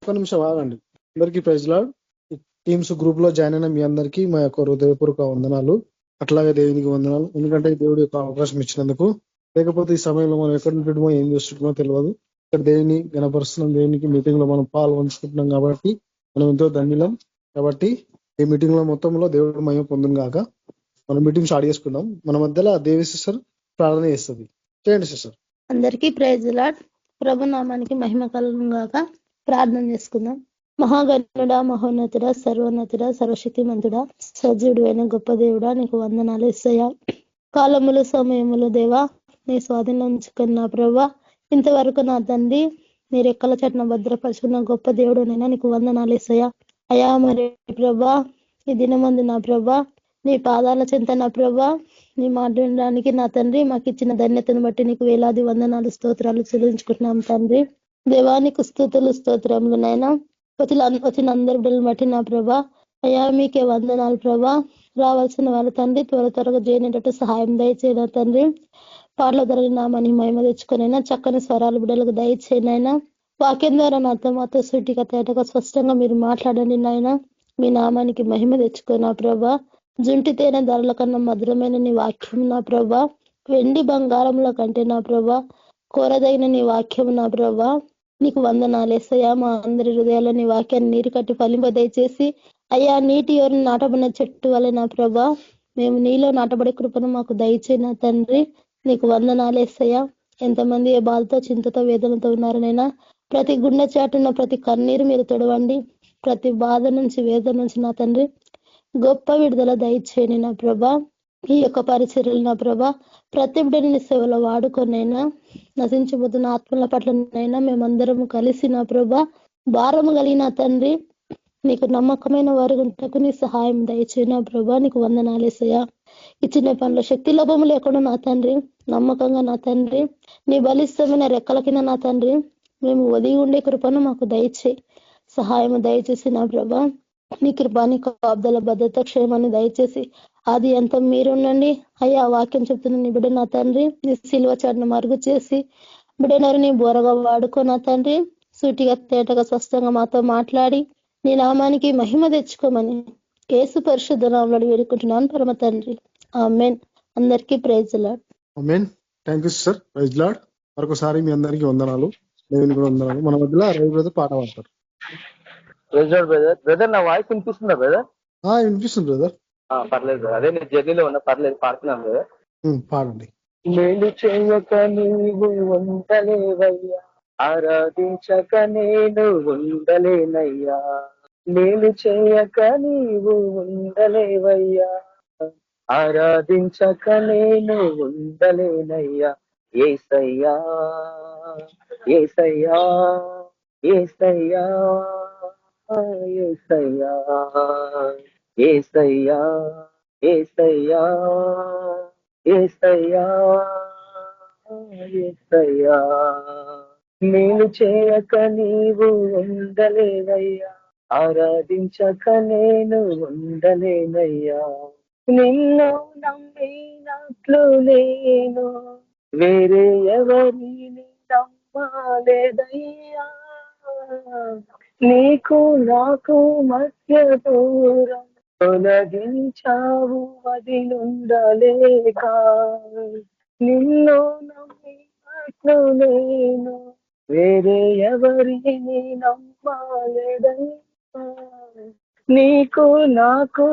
ఒక్క నిమిషం ఆగండి. అందరికీ ప్రైజ్ లార్డ్. టీమ్స్ గ్రూప్ లో జాయిన్ అయిన మీ అందరికీ మా యొక్క హృదయపూర్వక వందనాలు. అట్లాగే దేవునికి వందనాలు. ఎందుకంటే దేవుడి యొక్క అవకాశం ఇచ్చినందుకు. లేకపోతే ఈ సమయంలో మనం ఎక్కడ ఉంటున్నామో ఏం చేస్తుంటామో తెలియదు. ఇక్కడ దేవుని గణపరుస్తున్నాం, దేవునికి మీటింగ్ లో మనం పాల్గొంచుకుంటున్నాం కాబట్టి మనం ఎంతో ధన్యులం. కాబట్టి ఈ మీటింగ్ లో మొత్తంలో దేవుడు మహిమ పొందును గాక. మనం మీటింగ్ స్టార్ట్ చేసుకుందాం. మన మధ్యలో దేవి సిస్టర్ ప్రార్థన చేస్తుంది. చేయండి సిస్టర్. అందరికీ ప్రైజ్ లార్డ్. ప్రభు నామానికి మహిమ కలుగును గాక. ప్రార్థన చేసుకుందాం. మహాగణుడా, మహోన్నతుడా, సర్వోన్నతుడా, సర్వశక్తిమంతుడా, సజీవుడు అయిన గొప్ప దేవుడా, నీకు వందనాలు ఇస్తాయా. కాలములు సమయములు దేవా నీ స్వాధీనం ఉంచుకున్న ప్రభా, ఇంతవరకు నా తండ్రి నీ రెక్కల చట్న భద్రపరుచుకున్న గొప్ప దేవుడు నైనా నీకు వందనాలు ఇస్తాయా. అయా మరి ప్రభా ఈ దినమందు నా ప్రభా నీ పాదాల చెంత నా ప్రభా నీ మాట వినడానికి నా తండ్రి మాకు ఇచ్చిన ధన్యతను బట్టి నీకు వేలాది వందనాలు స్తోత్రాలు చెల్లించుకుంటున్నాం తండ్రి. దేవానికి స్తుతులు స్తోత్రములు నైనా వచ్చిన అందరి బిడ్డలను బట్టి నా ప్రభా అయ్యా మీకే వందనాలు ప్రభా. రావాల్సిన వాళ్ళ తండ్రి త్వరగా చేయనేటట్టు సహాయం దయచేయన తండ్రి. పాటల ధరని నామని మహిమ తెచ్చుకునైనా చక్కని స్వరాలు బిడ్డలకు దయచేయనైనా. వాక్యం ద్వారా నాతో మాతో సూటిగా తేటగా స్పష్టంగా మీరు మాట్లాడండి నాయన. మీ నామానికి మహిమ తెచ్చుకున్నా ప్రభా. జుంటి తేనె ధరల కన్నా మధురమైన నీ వాక్యం నా ప్రభా. వెండి బంగారంల కంటే నా ప్రభా కోరదగిన నీ వాక్యం నా ప్రభా. నీకు వందనాలేసయ్యా. మా అందరి హృదయాల్లో నీ వాక్యాన్ని నీరు కట్టి ఫలింప దయచేసి అయ్యా నీటి ఎవరిని నాటబడిన చెట్టు వల్ల నా ప్రభా మేము నీలో నాటబడే కృపను మాకు దయచేన తండ్రి. నీకు వందనాలేసయ్యా. ఎంతమంది ఏ బాధతో చింతతో వేదనతో ఉన్నారనైనా ప్రతి గుండె చాటున్న ప్రతి కన్నీరు మీరు తొడవండి. ప్రతి బాధ నుంచి వేదన నుంచి నా తండ్రి గొప్ప విడుదల దయచేయని నా ప్రభా. ఈ యొక్క పరిచర్యలు నా ప్రభా ప్రతి బిడ్డని సేవలో వాడుకొనైనా నశించిపోతున్న ఆత్మల పట్లనైనా మేమందరము కలిసి నా ప్రభా భారము కలిగిన తండ్రి నీకు నమ్మకమైన వారు ఉంటకు నీ సహాయం దయచేయన ప్రభా. నీకు వందనాలేసయ్యా. ఇచ్చిన పనుల శక్తి లోపము లేకుండా నా తండ్రి నమ్మకంగా నా తండ్రి నీ బలిష్టమైన రెక్కల కింద నా తండ్రి మేము ఒదిగి ఉండే కృపను మాకు దయచేయి. సహాయం దయచేసి నా ప్రభా నీ కృపాని కాపుదల భద్రత క్షేమాన్ని దయచేసి అది ఎంత మీరుండండి అయ్యా. వాక్యం చెప్తున్న నీ బిడ్డ నా తండ్రి నీ సిలువ చాటును మరుగు చేసి బిడ్డనరు నీ బోరగా వాడుకో నా తండ్రి. సూటిగా తేటగా స్పష్టంగా మాతో మాట్లాడి నీ నామానికి మహిమ తెచ్చుకోమని యేసు పరిశుద్ధ నామములో వేడుకుంటున్నాను పరమ తండ్రి. ఆమేన్. అందరికీ ప్రైజ్ లార్డ్. ఆమేన్. Thank you sister. Praise Lord. మరొకసారి మీ అందరికీ వందనాలు. దేవునికి వందనాలు. మన మధ్యలో రవి బ్రదర్ పాట పాడతారు. బ్రదర్ నా వాయిస్ వినిపిస్తుందా బ్రదర్? వినిపిస్తుంది బ్రదర్. పర్లేదు. అదే నేను జర్నీలో ఉన్నా, పర్లేదు పాడుతున్నాను బ్రదర్. పాడండి. మేలు చేయక నీవు ఉండలేవయ్యా, ఆరాధించక నేను ఉండలేనయ్యా. మేలు చేయక నీవు ఉండలేవయ్యా, ఆరాధించక నేను ఉండలేనయ్యా. యేసయ్యా యేసయ్యా యేసయ్యా యేసయ్యా యేసయ్యా యేసయ్యా యేసయ్యా యేసయ్యా. నేను చేయక నీవు ఉండలేవయ్యా, ఆరాధించక నేను ఉండలేనయ్యా. నిన్ను నమ్మినట్లు నేను వేరే ఎవరిని నమ్మలేదయ్యా. నీకు నాకు మధ్య దూరం తొలగించావు అది నుండలేక. నిన్ను నమ్మినట్లు నేను వేరే ఎవరిని నమ్మలేదయ్యా. నీకు నాకు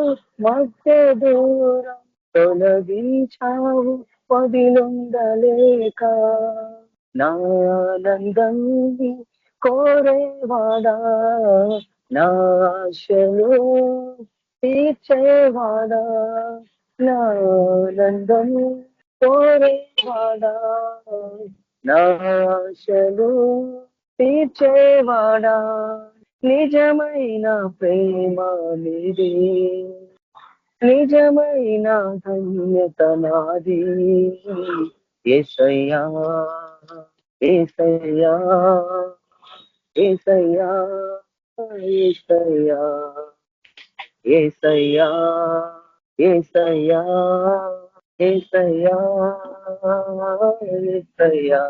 మధ్య దూరం తొలగించావు వదిలుండలేక. నా ఆనందం కోరేవాడా, నా ఆశలు తీర్చేవాడా, నా ఆనందం కోరేవాడా, నా ఆశలు తీర్చేవాడా. నిజమైన ప్రేమ నీది, నిజమైన ధన్యత నాది. యేసయ్యా యేసయ్యా యేసయ్యా యేసయ్యా యేసయ్యా యేసయ్యా యేసయ్యా యేసయ్యా.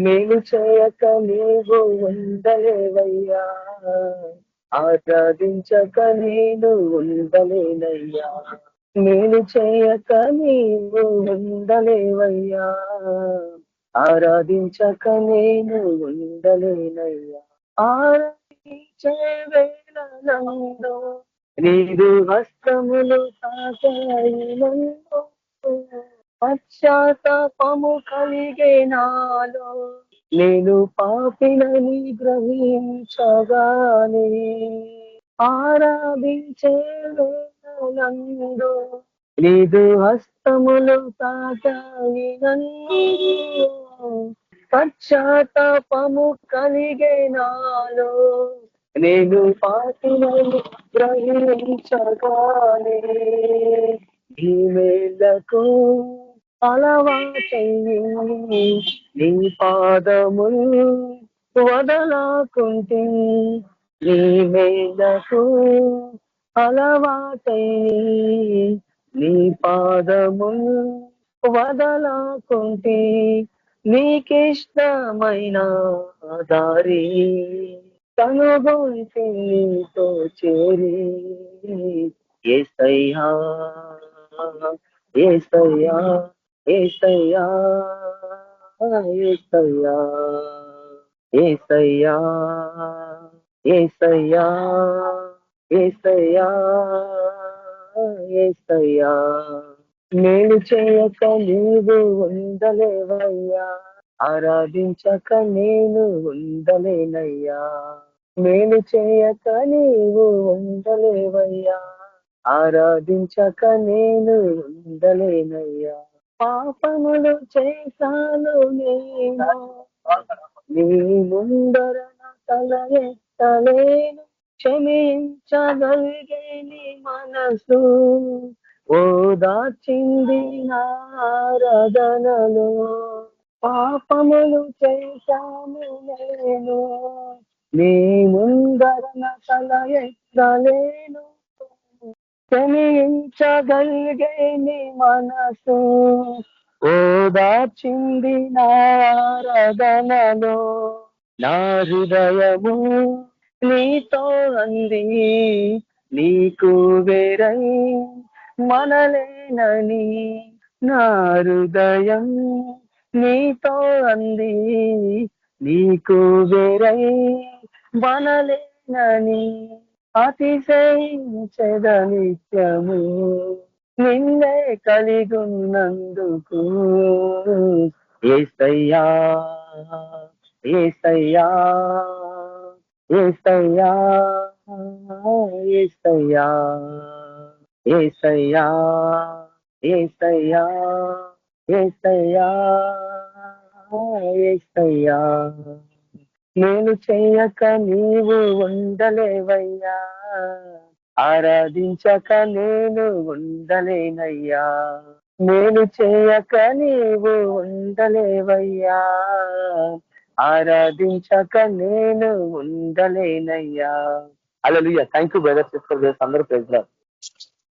మేలు చేయక నీవు ఉండలేవయ్యా, ఆరాధించక నేను ఉండలేనయ్యా. మేలు చేయక నీవు ఉండలేవయ్యా, ఆరాధించక నేను ఉండలేనయ్యా. ఆరాధించే వేళలందు నీదు హస్తములు తాకాయినందు పశ్చాత్తాపము కలిగే నాలో, నేను పాపినని గ్రహించగానే ఆరాధించే వేళలందు నీదు హస్తములు తాకాయినందు పశ్చాత్తాపము కలిగే నాలో, నేను పాపినని గ్రహించగానే ఈ మేలకు అలవాటయ్యి నీ పాదములు వదలాకుంటే, నీ మేలకు అలవాటయ్యి నీ పాదములు వదలాకుంటే, నీకిష్టమైన దారి కనుగొంటి నీతో చేరి యేసయ్యా యేసయ్యా యేసయ్యా యేసయ్యా యేసయ్యా యేసయ్యా యేసయ్యా యేసయ్యా. మేలు చేయక నీవు ఉండలేవయ్యా, ఆరాధించక నేను ఉండలేనయ్యా. మేలు చేయక నీవు ఉండలేవయ్యా, ఆరాధించక నేను ఉండలేనయ్యా. పాపములు చేశాను నేను, నీ ముందర తల ఎత్తలేను, క్షమించగలిగే నీ మనసు ఓదార్చింది నారాధనలో. పాపములు చేశాను నేను, నీ ముందర తల ఎత్తలేను, క్షమించగలిగే నీ మనసు ఓదార్చింది నారాధనలో. నా హృదయము నీతో అంది, నీకు వేరై మనలేనని. నా హృదయం నీతో అంది, నీకు వేరై మనలేనని. అతిశయించెద నిత్యము నిన్నే కలిగున్నందుకు. యేసయ్యా యేసయ్యా యేసయ్యా యేసయ్యా యేసయ్యా యేసయ్యా యేసయ్యా యేసయ్యా. నేను చేయక నీవు ఉండలేవయ్యా, ఆరాధించక నేను ఉండలేనయ్యా. నేను చేయక నీవు ఉండలేవయ్యా, ఆరాధించక నేను ఉండలేనయ్యా. Hallelujah. Thank you brother, sister, అందరూ praise lord.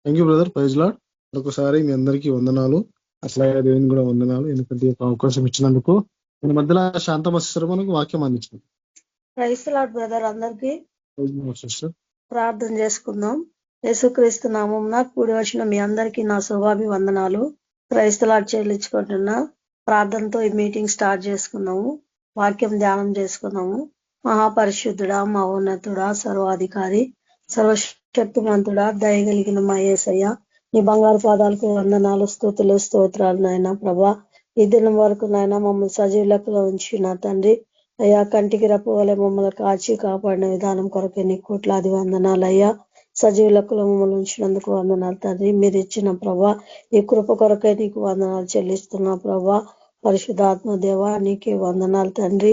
Thank you brother, praise lord. ఒకసారి మీ అందరికీ వందనాలు, అట్లాగే దేవుని కూడా వందనాలు, ఎందుకంటే ఒక అవకాశం ఇచ్చినందుకు. మన మధ్యలో శాంతమస్తారు మనకు వాక్యం అందించింది. ప్రైజ్ లార్డ్ బ్రదర్, అందరికీ సిస్టర్ ప్రార్థన చేసుకుందాం. యేసుక్రీస్తు నామమున కూడి వచ్చిన మీ అందరికీ నా శుభాభివందనాలు. ప్రైజ్ లార్డ్ చెల్లించుకుంటున్నా. ప్రార్థనతో ఈ మీటింగ్ స్టార్ట్ చేసుకున్నాము. వాక్యం ధ్యానం చేసుకున్నాము. మహాపరిశుద్ధుడా, మహోన్నతుడా, సర్వాధికారి, సర్వశక్తిమంతుడా, దయగలిగిన మా యేసయ్య, నీ బంగారు పాదాలకు వందనాలు, స్తుతులు, స్తోత్రాలు నాయన. ప్రభా, ఈ దినం వరకు నాయన మమ్మల్ని సజీవులకు ఉంచిన తండ్రి అయ్యా, కంటికి రప్పవలే మమ్మల్ని కాచి కాపాడిన విధానం కొరకే నీ కోట్లాది వందనాలు అయ్యా. సజీవులకు మమ్మల్ని ఉంచినందుకు వందనాలు తండ్రి. మీరు ఇచ్చిన ప్రభా ఈ కృప కొరకే నీకు వందనాలు చెల్లిస్తున్నా ప్రభా. పరిశుద్ధాత్మ దేవా నీకే వందనాలు తండ్రి.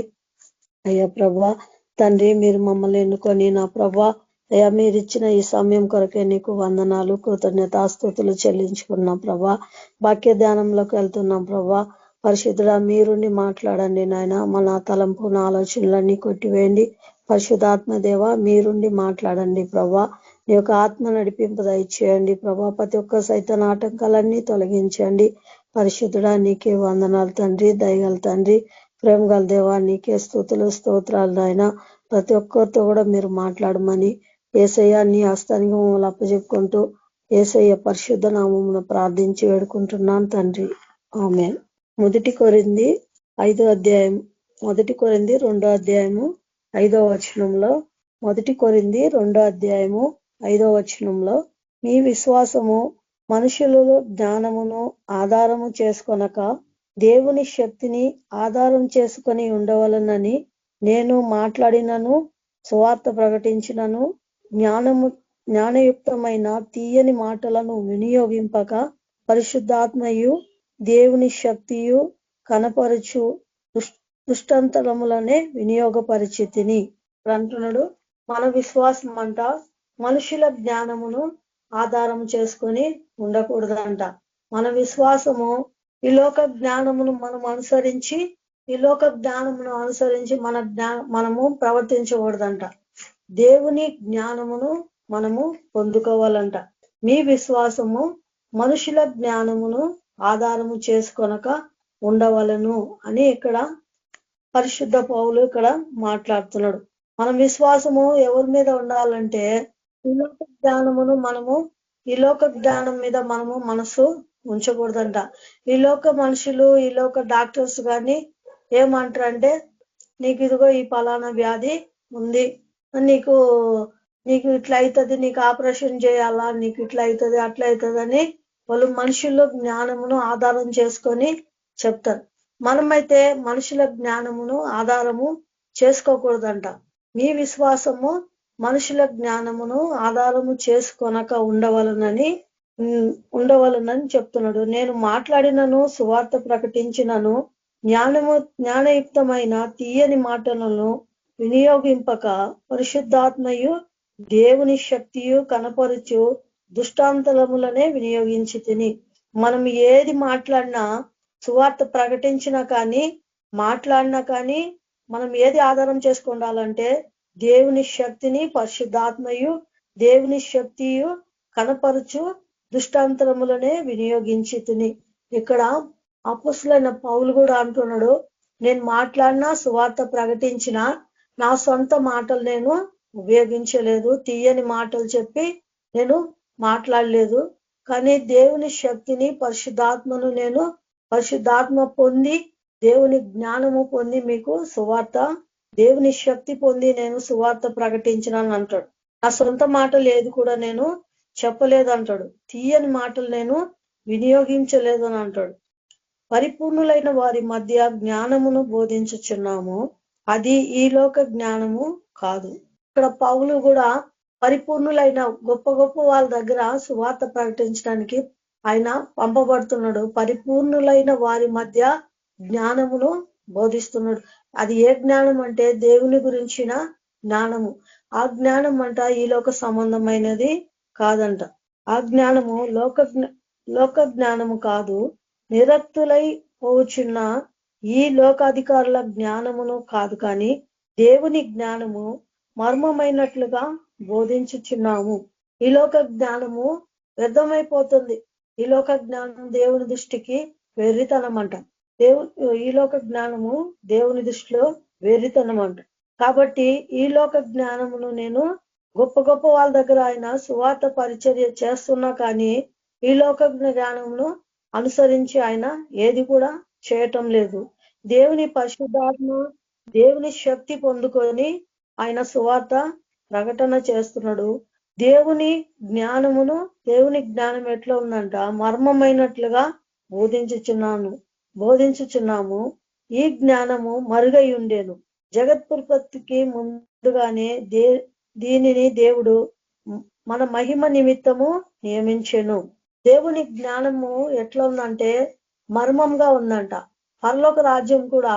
అయ్యా ప్రభా తండ్రి, మీరు మమ్మల్ని ఎన్నుకొని నా ప్రభా అయ్యా, మీరు ఇచ్చిన ఈ సమయం కొరకే నీకు వందనాలు, కృతజ్ఞతాస్తుతులు చెల్లించుకున్నాం ప్రభా. వాక్య ధ్యానంలోకి వెళ్తున్నాం ప్రభా. పరిశుద్ధుడా, మీరుండి మాట్లాడండి నాయన. మన తలంపు ఆలోచనలన్నీ కొట్టివేయండి. పరిశుద్ధాత్మ దేవ, మీరుండి మాట్లాడండి ప్రభా. నీ యొక్క ఆత్మ నడిపింపు దయచేయండి ప్రభా. ప్రతి ఒక్క సైతాన్ ఆటంకాలన్నీ తొలగించండి. పరిశుద్ధుడా, నీకే వందనాలు తండ్రి, దయగల తండ్రి. ప్రేమ గల దేవా నీకే స్తుతులు స్తోత్రాలు నాయన. ప్రతి ఒక్కరితో కూడా మీరు మాట్లాడమని యేసయ్య నీ హస్తానికి మమ్మల్ని అప్పచెప్పుకుంటూ యేసయ్య పరిశుద్ధ నామమున ప్రార్థించి వేడుకుంటున్నాను తండ్రి. ఆమేన్. మొదటి కొరింథీ 5వ అధ్యాయం 2వ అధ్యాయము 5వ వచనంలో 1 కొరింథీ 2వ అధ్యాయము 5వ వచనంలో మీ విశ్వాసము మనుషులలో జ్ఞానమును ఆధారము చేసుకొనక దేవుని శక్తిని ఆధారం చేసుకొని ఉండవలనని నేను మాట్లాడినను సువార్త ప్రకటించినను జ్ఞానయుక్తమైన తీయని మాటలను వినియోగింపక పరిశుద్ధాత్మయు దేవుని శక్తియు కనపరచు దృష్టాంతరములనే వినియోగపరిచితిని అంటున్నాడు. మన విశ్వాసం అంట మనుషుల జ్ఞానమును ఆధారం చేసుకొని ఉండకూడదంట. మన విశ్వాసము ఈ లోక జ్ఞానమును అనుసరించి మనము ప్రవర్తించకూడదంట. దేవుని జ్ఞానమును మనము పొందుకోవాలంట. మీ విశ్వాసము మనుషుల జ్ఞానమును ఆధారము చేసుకొనక ఉండవలను అని ఇక్కడ పరిశుద్ధ పౌలు ఇక్కడ మాట్లాడుతున్నాడు. మన విశ్వాసము ఎవరి మీద ఉండాలంటే ఈ లోక జ్ఞానం మీద మనము మనసు ఉంచకూడదంట. ఈ లోక మనుషులు ఈ లోక డాక్టర్స్ కానీ ఏమంటారంటే నీకు ఇదిగో ఈ పలానా వ్యాధి ఉంది, నీకు ఇట్లా అవుతుంది, నీకు ఆపరేషన్ చేయాలా, నీకు ఇట్లా అవుతుంది అట్లా అవుతుంది అని వాళ్ళు మనుషుల జ్ఞానమును ఆధారం చేసుకొని చెప్తారు. మనమైతే మనుషుల జ్ఞానమును ఆధారము చేసుకోకూడదంట. మీ విశ్వాసము మనుషుల జ్ఞానమును ఆధారము చేసుకొనక ఉండవలనని చెప్తున్నాడు. నేను మాట్లాడినను సువార్త ప్రకటించినను జ్ఞానయుక్తమైన తీయని మాటలను వినియోగింపక పరిశుద్ధాత్మయు దేవుని శక్తియు కనపరచు దృష్టాంతరములనే వినియోగించితిని. మనం ఏది మాట్లాడినా సువార్త ప్రకటించినా కానీ మాట్లాడినా కానీ మనం ఏది ఆధారం చేసుకుండాలంటే దేవుని శక్తిని పరిశుద్ధాత్మయు దేవుని శక్తియు కనపరచు దృష్టాంతరములనే వినియోగించితిని. ఇక్కడ అపొస్తలుడైన పౌలు కూడా అంటున్నాడు, నేను మాట్లాడినా సువార్త ప్రకటించిన నా సొంత మాటలు నేను ఉపయోగించలేదు, తీయని మాటలు చెప్పి నేను మాట్లాడలేదు. కానీ దేవుని శక్తిని పరిశుద్ధాత్మ పొంది దేవుని జ్ఞానము పొంది మీకు సువార్త దేవుని శక్తి పొంది నేను సువార్త ప్రకటించినాను అంటాడు. నా సొంత మాటలు ఏది కూడా నేను చెప్పలేదు అంటాడు. తీయని మాటలు నేను వినియోగించలేదు అని అంటాడు. పరిపూర్ణులైన వారి మధ్య జ్ఞానమును బోధించుచున్నాము, అది ఈ లోక జ్ఞానము కాదు. ఇక్కడ పౌలు కూడా పరిపూర్ణులైన గొప్ప వాళ్ళ దగ్గర సువార్త ప్రకటించడానికి ఆయన పంపబడుతున్నాడు. పరిపూర్ణులైన వారి మధ్య జ్ఞానమును బోధిస్తున్నాడు. అది ఏ జ్ఞానం అంటే దేవుని గురించిన జ్ఞానము. ఆ జ్ఞానం అంట ఈ లోక సంబంధమైనది కాదంట. ఆ జ్ఞానము లోక జ్ఞానము కాదు, నిరక్తులై పోచున్న ఈ లోకాధికారుల జ్ఞానమును కాదు, కానీ దేవుని జ్ఞానము మర్మమైనట్లుగా బోధించుచున్నాము. ఈ లోక జ్ఞానము వ్యర్థమైపోతుంది. ఈ లోక జ్ఞానం దేవుని దృష్టికి వెర్రితనం అంట. ఈ లోక జ్ఞానము దేవుని దృష్టిలో వెర్రితనం అంట. కాబట్టి ఈ లోక జ్ఞానమును నేను గొప్ప వాళ్ళ దగ్గర ఆయన సువార్త పరిచర్య చేస్తున్నా కానీ ఈ లోక జ్ఞానమును అనుసరించి ఆయన ఏది కూడా చేయటం లేదు. దేవుని పరిశుద్ధాత్మ దేవుని శక్తి పొందుకొని ఆయన సువార్త ప్రకటన చేస్తున్నాడు. దేవుని జ్ఞానం ఎట్లా ఉందంట, మర్మమైనట్లుగా బోధించుచున్నాము. ఈ జ్ఞానము మరుగై ఉండేను. జగత్పుత్పత్తికి ముందుగానే దీనిని దేవుడు మన మహిమ నిమిత్తము నియమించెను. దేవుని జ్ఞానము ఎట్లా ఉందంటే మర్మంగా ఉందంట. పరలోక రాజ్యం కూడా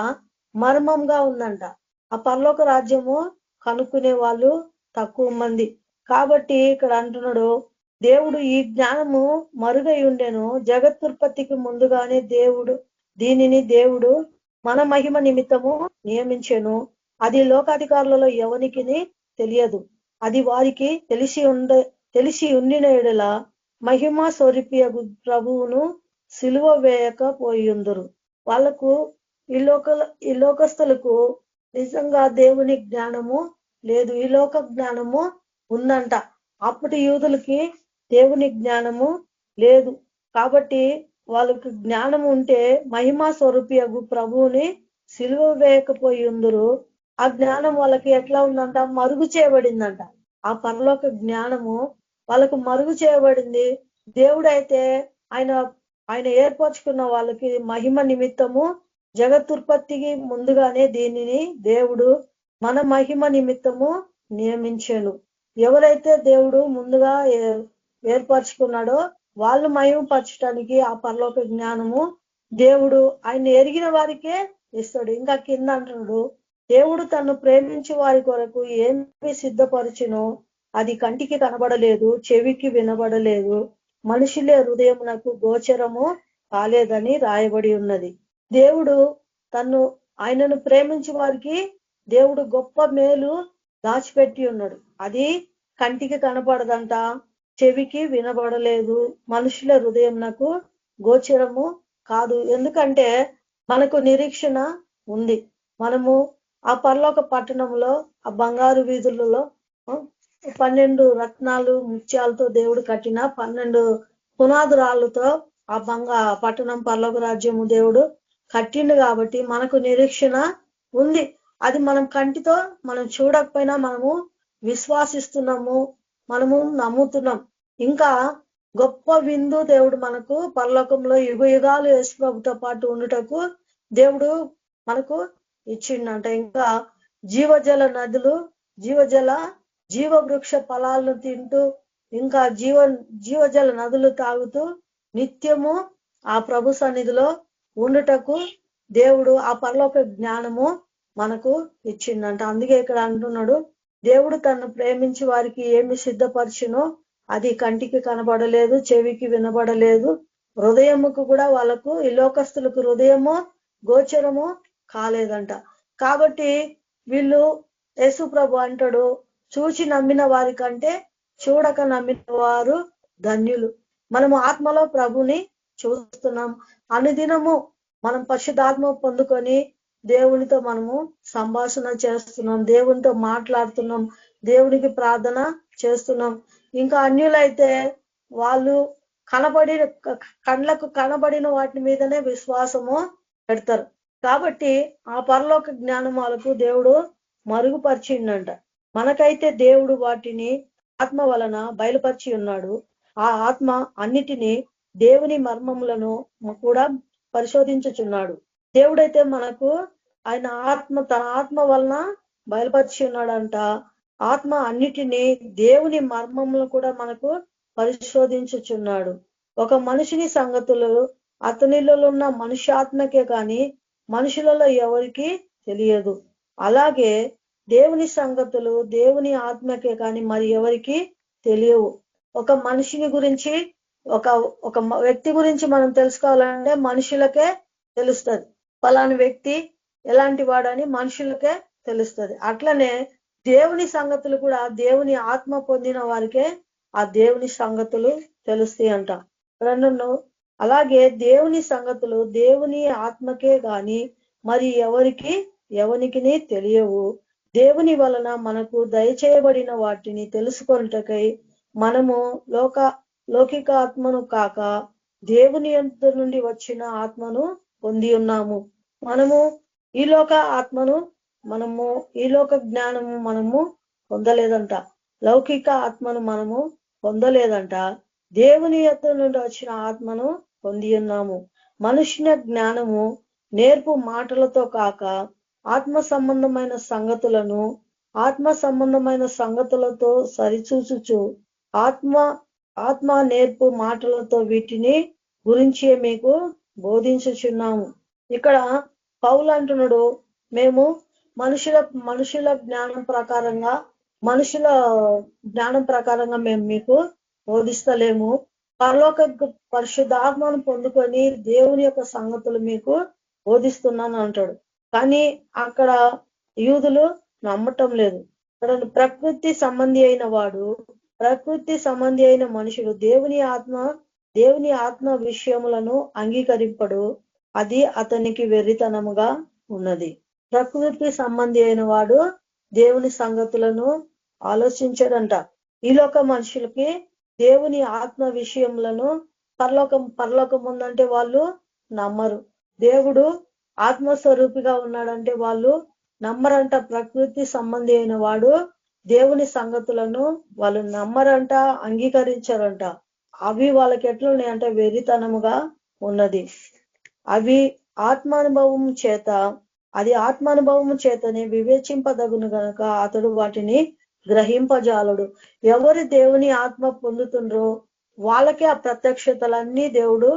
మర్మంగా ఉందంట. ఆ పరలోక రాజ్యము కనుక్కునే వాళ్ళు తక్కువ మంది. కాబట్టి ఇక్కడ అంటున్నాడు, దేవుడు ఈ జ్ఞానము మరుగై ఉండెను. జగత్తుత్పత్తికి ముందుగానే దీనిని దేవుడు మన మహిమ నిమిత్తము నియమించెను. అది లోకాధికారులలో ఎవరికి తెలియదు. అది వారికి తెలిసి ఉండిన ఎడల మహిమ స్వరూపియ ప్రభువును సిలువ వేయకపోయిందురు. వాళ్ళకు ఈ లోకస్తులకు నిజంగా దేవుని జ్ఞానము లేదు, ఈ లోక జ్ఞానము ఉందంట. అప్పటి యూదులకి దేవుని జ్ఞానము లేదు. కాబట్టి వాళ్ళకి జ్ఞానం ఉంటే మహిమా స్వరూపియగు ప్రభువుని సిలువ వేయకపోయి ఉందరు. ఆ జ్ఞానం వాళ్ళకి ఎట్లా ఉందంట, మరుగు చేయబడిందంట. ఆ పరలోక జ్ఞానము వాళ్ళకు మరుగు చేయబడింది. దేవుడైతే ఆయన ఏర్పరచుకున్న వాళ్ళకి మహిమ నిమిత్తము జగత్తుత్పత్తికి ముందుగానే దీనిని దేవుడు మన మహిమ నిమిత్తము నియమించాను. ఎవరైతే దేవుడు ముందుగా ఏర్పరచుకున్నాడో వాళ్ళు మహిమపరచడానికి ఆ పరలోక జ్ఞానము దేవుడు ఆయన ఎరిగిన వారికే ఇస్తాడు. ఇంకా కింద అంటున్నాడు, దేవుడు తను ప్రేమించే వారి కొరకు ఏమి సిద్ధపరచునో అది కంటికి కనబడలేదు, చెవికి వినబడలేదు, మనుషులే హృదయమునకు గోచరము కాలేదని రాయబడి ఉన్నది. దేవుడు ఆయనను ప్రేమించే వారికి దేవుడు గొప్ప మేలు దాచిపెట్టి ఉన్నాడు. అది కంటికి కనపడదంట, చెవికి వినబడలేదు, మనుషుల హృదయంనకు గోచరము కాదు. ఎందుకంటే మనకు నిరీక్షణ ఉంది. మనము ఆ పరలోక పట్టణంలో ఆ బంగారు వీధులలో 12 రత్నాలు ముత్యాలతో దేవుడు కట్టిన 12 పునాదురాళ్ళతో ఆ పట్టణం పరలోక రాజ్యము దేవుడు కట్టిండు. కాబట్టి మనకు నిరీక్షణ ఉంది. అది మనం కంటితో మనం చూడకపోయినా మనము విశ్వాసిస్తున్నాము, మనము నమ్ముతున్నాం. ఇంకా గొప్ప విందు దేవుడు మనకు పరలోకంలో యుగ యుగాలు యేసు ప్రభుతో పాటు ఉండుటకు దేవుడు మనకు ఇచ్చిండంట. ఇంకా జీవజల నదులు, జీవవృక్ష ఫలాలను తింటూ, ఇంకా జీవజల నదులు తాగుతూ నిత్యము ఆ ప్రభు సన్నిధిలో ఉండుటకు దేవుడు ఆ పరలోక జ్ఞానము మనకు ఇచ్చిండంట. అందుకే ఇక్కడ అంటున్నాడు, దేవుడు తను ప్రేమించి వారికి ఏమి సిద్ధపరిచినో అది కంటికి కనబడలేదు, చెవికి వినబడలేదు, హృదయముకు కూడా వాళ్ళకు ఈ లోకస్తులకు హృదయము గోచరము కాలేదంట. కాబట్టి వీళ్ళు యేసు ప్రభు అంటాడు, చూచి నమ్మిన వారి కంటే చూడక నమ్మిన వారు ధన్యులు. మనము ఆత్మలో ప్రభుని చూస్తున్నాం. అనుదినము మనం పరిశుద్ధాత్మ పొందుకొని దేవునితో మనము సంభాషణ చేస్తున్నాం, దేవునితో మాట్లాడుతున్నాం, దేవునికి ప్రార్థన చేస్తున్నాం. ఇంకా అన్యులైతే వాళ్ళు కళ్ళకు కనబడిన వాటి మీదనే విశ్వాసము పెడతారు. కాబట్టి ఆ పరలోక జ్ఞానం వాళ్ళకు దేవుడు మరుగుపరిచిండంట. మనకైతే దేవుడు వాటిని ఆత్మ వలన బయలుపరిచి ఉన్నాడు. ఆ ఆత్మ అన్నిటినీ దేవుని మర్మములను కూడా పరిశోధించుచున్నాడు. దేవుడైతే మనకు ఆయన తన ఆత్మ వలన బయలుపరిచి ఉన్నాడంట. ఆత్మ అన్నిటినీ దేవుని మర్మములను కూడా మనకు పరిశోధించుచున్నాడు. ఒక మనిషిని సంగతులు అతనిలో ఉన్న మనుష్యాత్మకే కానీ మనుషులలో ఎవరికి తెలియదు. అలాగే దేవుని సంగతులు దేవుని ఆత్మకే కానీ మరి ఎవరికి తెలియవు. ఒక మనిషిని గురించి ఒక వ్యక్తి గురించి మనం తెలుసుకోవాలంటే మనుషులకే తెలుస్తుంది. పలాని వ్యక్తి ఎలాంటి వాడని మనుషులకే తెలుస్తుంది. అట్లనే దేవుని సంగతులు కూడా దేవుని ఆత్మ పొందిన వారికే ఆ దేవుని సంగతులు తెలుస్తాయి అంట. రెండును అలాగే దేవుని సంగతులు దేవుని ఆత్మకే గాని మరి ఎవరికి తెలియవు. దేవుని వలన మనకు దయచేయబడిన వాటిని తెలుసుకొనుటకై మనము లౌకిక ఆత్మను కాక దేవుని యందు నుండి వచ్చిన ఆత్మను పొంది ఉన్నాము. మనము ఈ లోక జ్ఞానము మనము పొందలేదంట, లౌకిక ఆత్మను మనము పొందలేదంట, దేవుని యొద్ద నుండి వచ్చిన ఆత్మను పొంది ఉన్నాము. మనుష్య జ్ఞానము నేర్పు మాటలతో కాక ఆత్మ సంబంధమైన సంగతులతో సరిచూచుచు ఆత్మ నేర్పు మాటలతో వీటిని గురించి మీకు బోధించుచున్నాము. ఇక్కడ పౌలు అంటున్నాడు, మేము మనుషుల జ్ఞానం ప్రకారంగా మేము మీకు బోధిస్తలేము, పరలోక పరిశుద్ధాత్మను పొందుకొని దేవుని యొక్క సంగతులు మీకు బోధిస్తున్నాను అంటాడు. కానీ అక్కడ యూదులు నమ్మటం లేదు. ఇక్కడ ప్రకృతి సంబంధి అయిన మనుషుడు దేవుని ఆత్మ విషయములను అంగీకరింపడు. అది అతనికి వెర్రితనముగా ఉన్నది. ప్రకృతి సంబంధి అయిన వాడు దేవుని సంగతులను ఆలోచించడంట. ఈ లోక మనుషులకి దేవుని ఆత్మ విషయములను పరలోకం ఉందంటే వాళ్ళు నమ్మరు. దేవుడు ఆత్మస్వరూపిగా ఉన్నాడంటే వాళ్ళు నమ్మరంట. ప్రకృతి సంబంధి అయిన వాడు దేవుని సంగతులను వాళ్ళు నమ్మరంట, అంగీకరించారంట. అవి వాళ్ళకి ఎట్లున్నాయంటే వెర్రితనముగా ఉన్నది. అవి ఆత్మానుభవము చేతనే వివేచింపదగును గనక అతడు వాటిని గ్రహింపజాలడు. ఎవరు దేవుని ఆత్మ పొందుతుండ్రో వాళ్ళకే ఆ ప్రత్యక్షతలన్నీ దేవుడు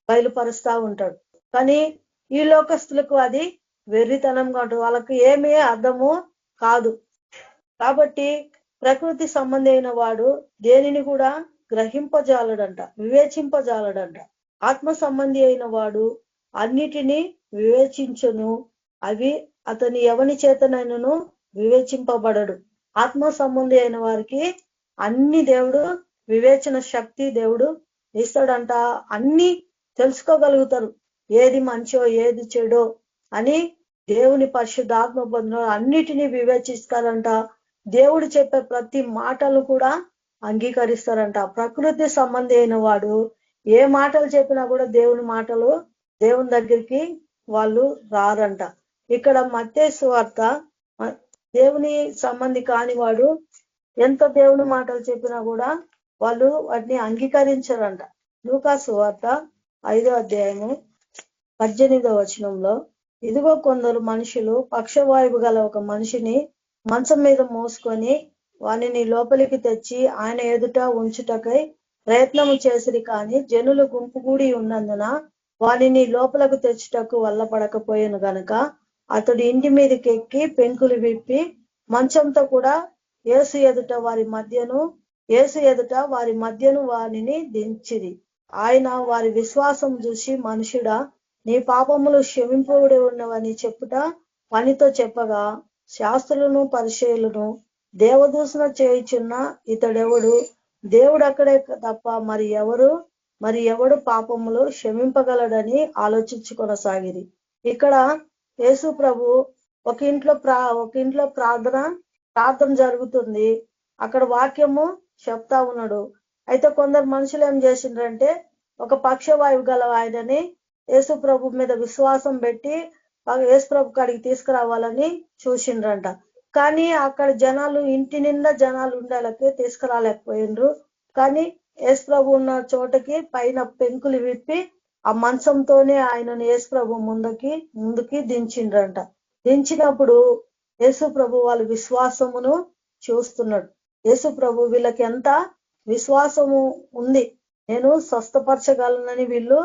బయలుపరుస్తా ఉంటాడు. కానీ ఈ లోకస్తులకు అది వెర్రితనంగా ఉంటుంది. వాళ్ళకి ఏమీ అర్థము కాదు. కాబట్టి ప్రకృతి సంబంధి అయిన వాడు దేనిని కూడా గ్రహింపజాలడంట, వివేచింపజాలడంట. ఆత్మ సంబంధి అయిన వాడు అన్నిటినీ వివేచించును. అవి అతని ఎవని చేతనైనను వివేచింపబడడు. ఆత్మ సంబంధి అయిన వారికి అన్ని దేవుడు వివేచన శక్తి దేవుడు ఇస్తాడంట. అన్ని తెలుసుకోగలుగుతారు. ఏది మంచో ఏది చెడో అని దేవుని పరిశుద్ధాత్మ పొందిన అన్నిటినీ వివేచిస్తారంట. దేవుడు చెప్పే ప్రతి మాటలు కూడా అంగీకరిస్తారంట. ప్రకృతి సంబంధి అయిన వాడు ఏ మాటలు చెప్పినా కూడా దేవుని మాటలు దేవుని దగ్గరికి వాళ్ళు రారంట. ఇక్కడ మత్తయి సువార్త దేవుని సంబంధి కాని వాడు ఎంత దేవుని మాటలు చెప్పినా కూడా వాళ్ళు వాటిని అంగీకరించారంట. లూకా సువార్త 5వ అధ్యాయము 18వ వచనంలో, ఇదిగో కొందరు మనుషులు పక్షవాయువు గల ఒక మనిషిని మంచం మీద మోసుకొని వానిని లోపలికి తెచ్చి ఆయన ఎదుట ఉంచుటకై ప్రయత్నము చేసిరి. కానీ జనులు గుంపు కూడి ఉన్నందున వానిని లోపలకు తెచ్చుటకు వల్లపడకపోయాను గనక అతడు ఇంటి మీదకి ఎక్కి పెంకులు విప్పి మంచంతో కూడా యేసు ఎదుట వారి మధ్యను వానిని దించిరి. ఆయన వారి విశ్వాసం చూసి, మనుషుడా, నీ పాపములు క్షమింపబడి ఉన్నవని చెప్పుట పనితో చెప్పగా, శాస్త్రులను పరిచయులను దేవదూషణ చేయుచున్న ఇతడెవడు? దేవుడు అక్కడే తప్ప మరి ఎవడు పాపములు క్షమింపగలడని ఆలోచించుకొనసాగిరి. ఇక్కడ యేసు ప్రభు ఒక ఇంట్లో ప్రార్థన జరుగుతుంది. అక్కడ వాక్యము చెప్తా ఉన్నాడు. అయితే కొందరు మనుషులు ఏం చేసిండ్రంటే ఒక పక్షవాయువు గల ఆయనని యేసు ప్రభు మీద విశ్వాసం పెట్టి యేసు ప్రభు కాడికి తీసుకురావాలని చూసిండ్రంట. కానీ అక్కడ జనాలు ఇంటి నిండా జనాలు ఉండేలకి తీసుకురాలేకపోయిండ్రు. కానీ యేసు ప్రభు ఉన్న చోటకి పైన పెంకులు విప్పి ఆ మంచంతోనే ఆయనను యేసు ప్రభు ముందుకి దించిండ్రంట. దించినప్పుడు యేసు ప్రభు వాళ్ళ విశ్వాసమును చూస్తున్నాడు. యేసు ప్రభు వీళ్ళకి ఎంత విశ్వాసము ఉంది, నేను స్వస్థపరచగలనని వీళ్ళు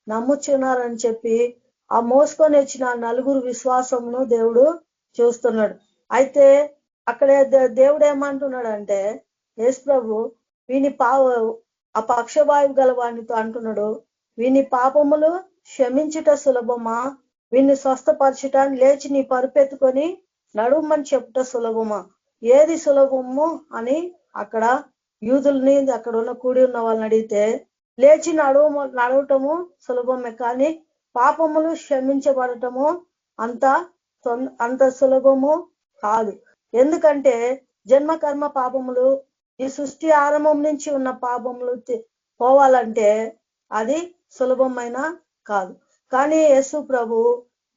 నమ్ముచున్నారని చెప్పి ఆ మోసుకొని వచ్చిన నలుగురు విశ్వాసమును దేవుడు చూస్తున్నాడు. అయితే అక్కడ దేవుడు ఏమంటున్నాడంటే, యేసు ప్రభు ఆ పక్షవాయువు గల వానితో అంటున్నాడు, వీని పాపములు క్షమించుట సులభమా, వీన్ని స్వస్థపరచుటాన్ని లేచి నీ పరుపెత్తుకొని నడుమని చెప్పుట సులభమా, ఏది సులభము అని అక్కడ యూదుల్ని అక్కడ కూడి ఉన్న వాళ్ళని అడిగితే, లేచి నడవటము సులభమే, కానీ పాపములు క్షమించబడటము అంత సులభము కాదు. ఎందుకంటే జన్మ కర్మ పాపములు, ఈ సృష్టి ఆరంభం నుంచి ఉన్న పాపములు పోవాలంటే అది సులభమైన కాదు. కానీ యేసు ప్రభు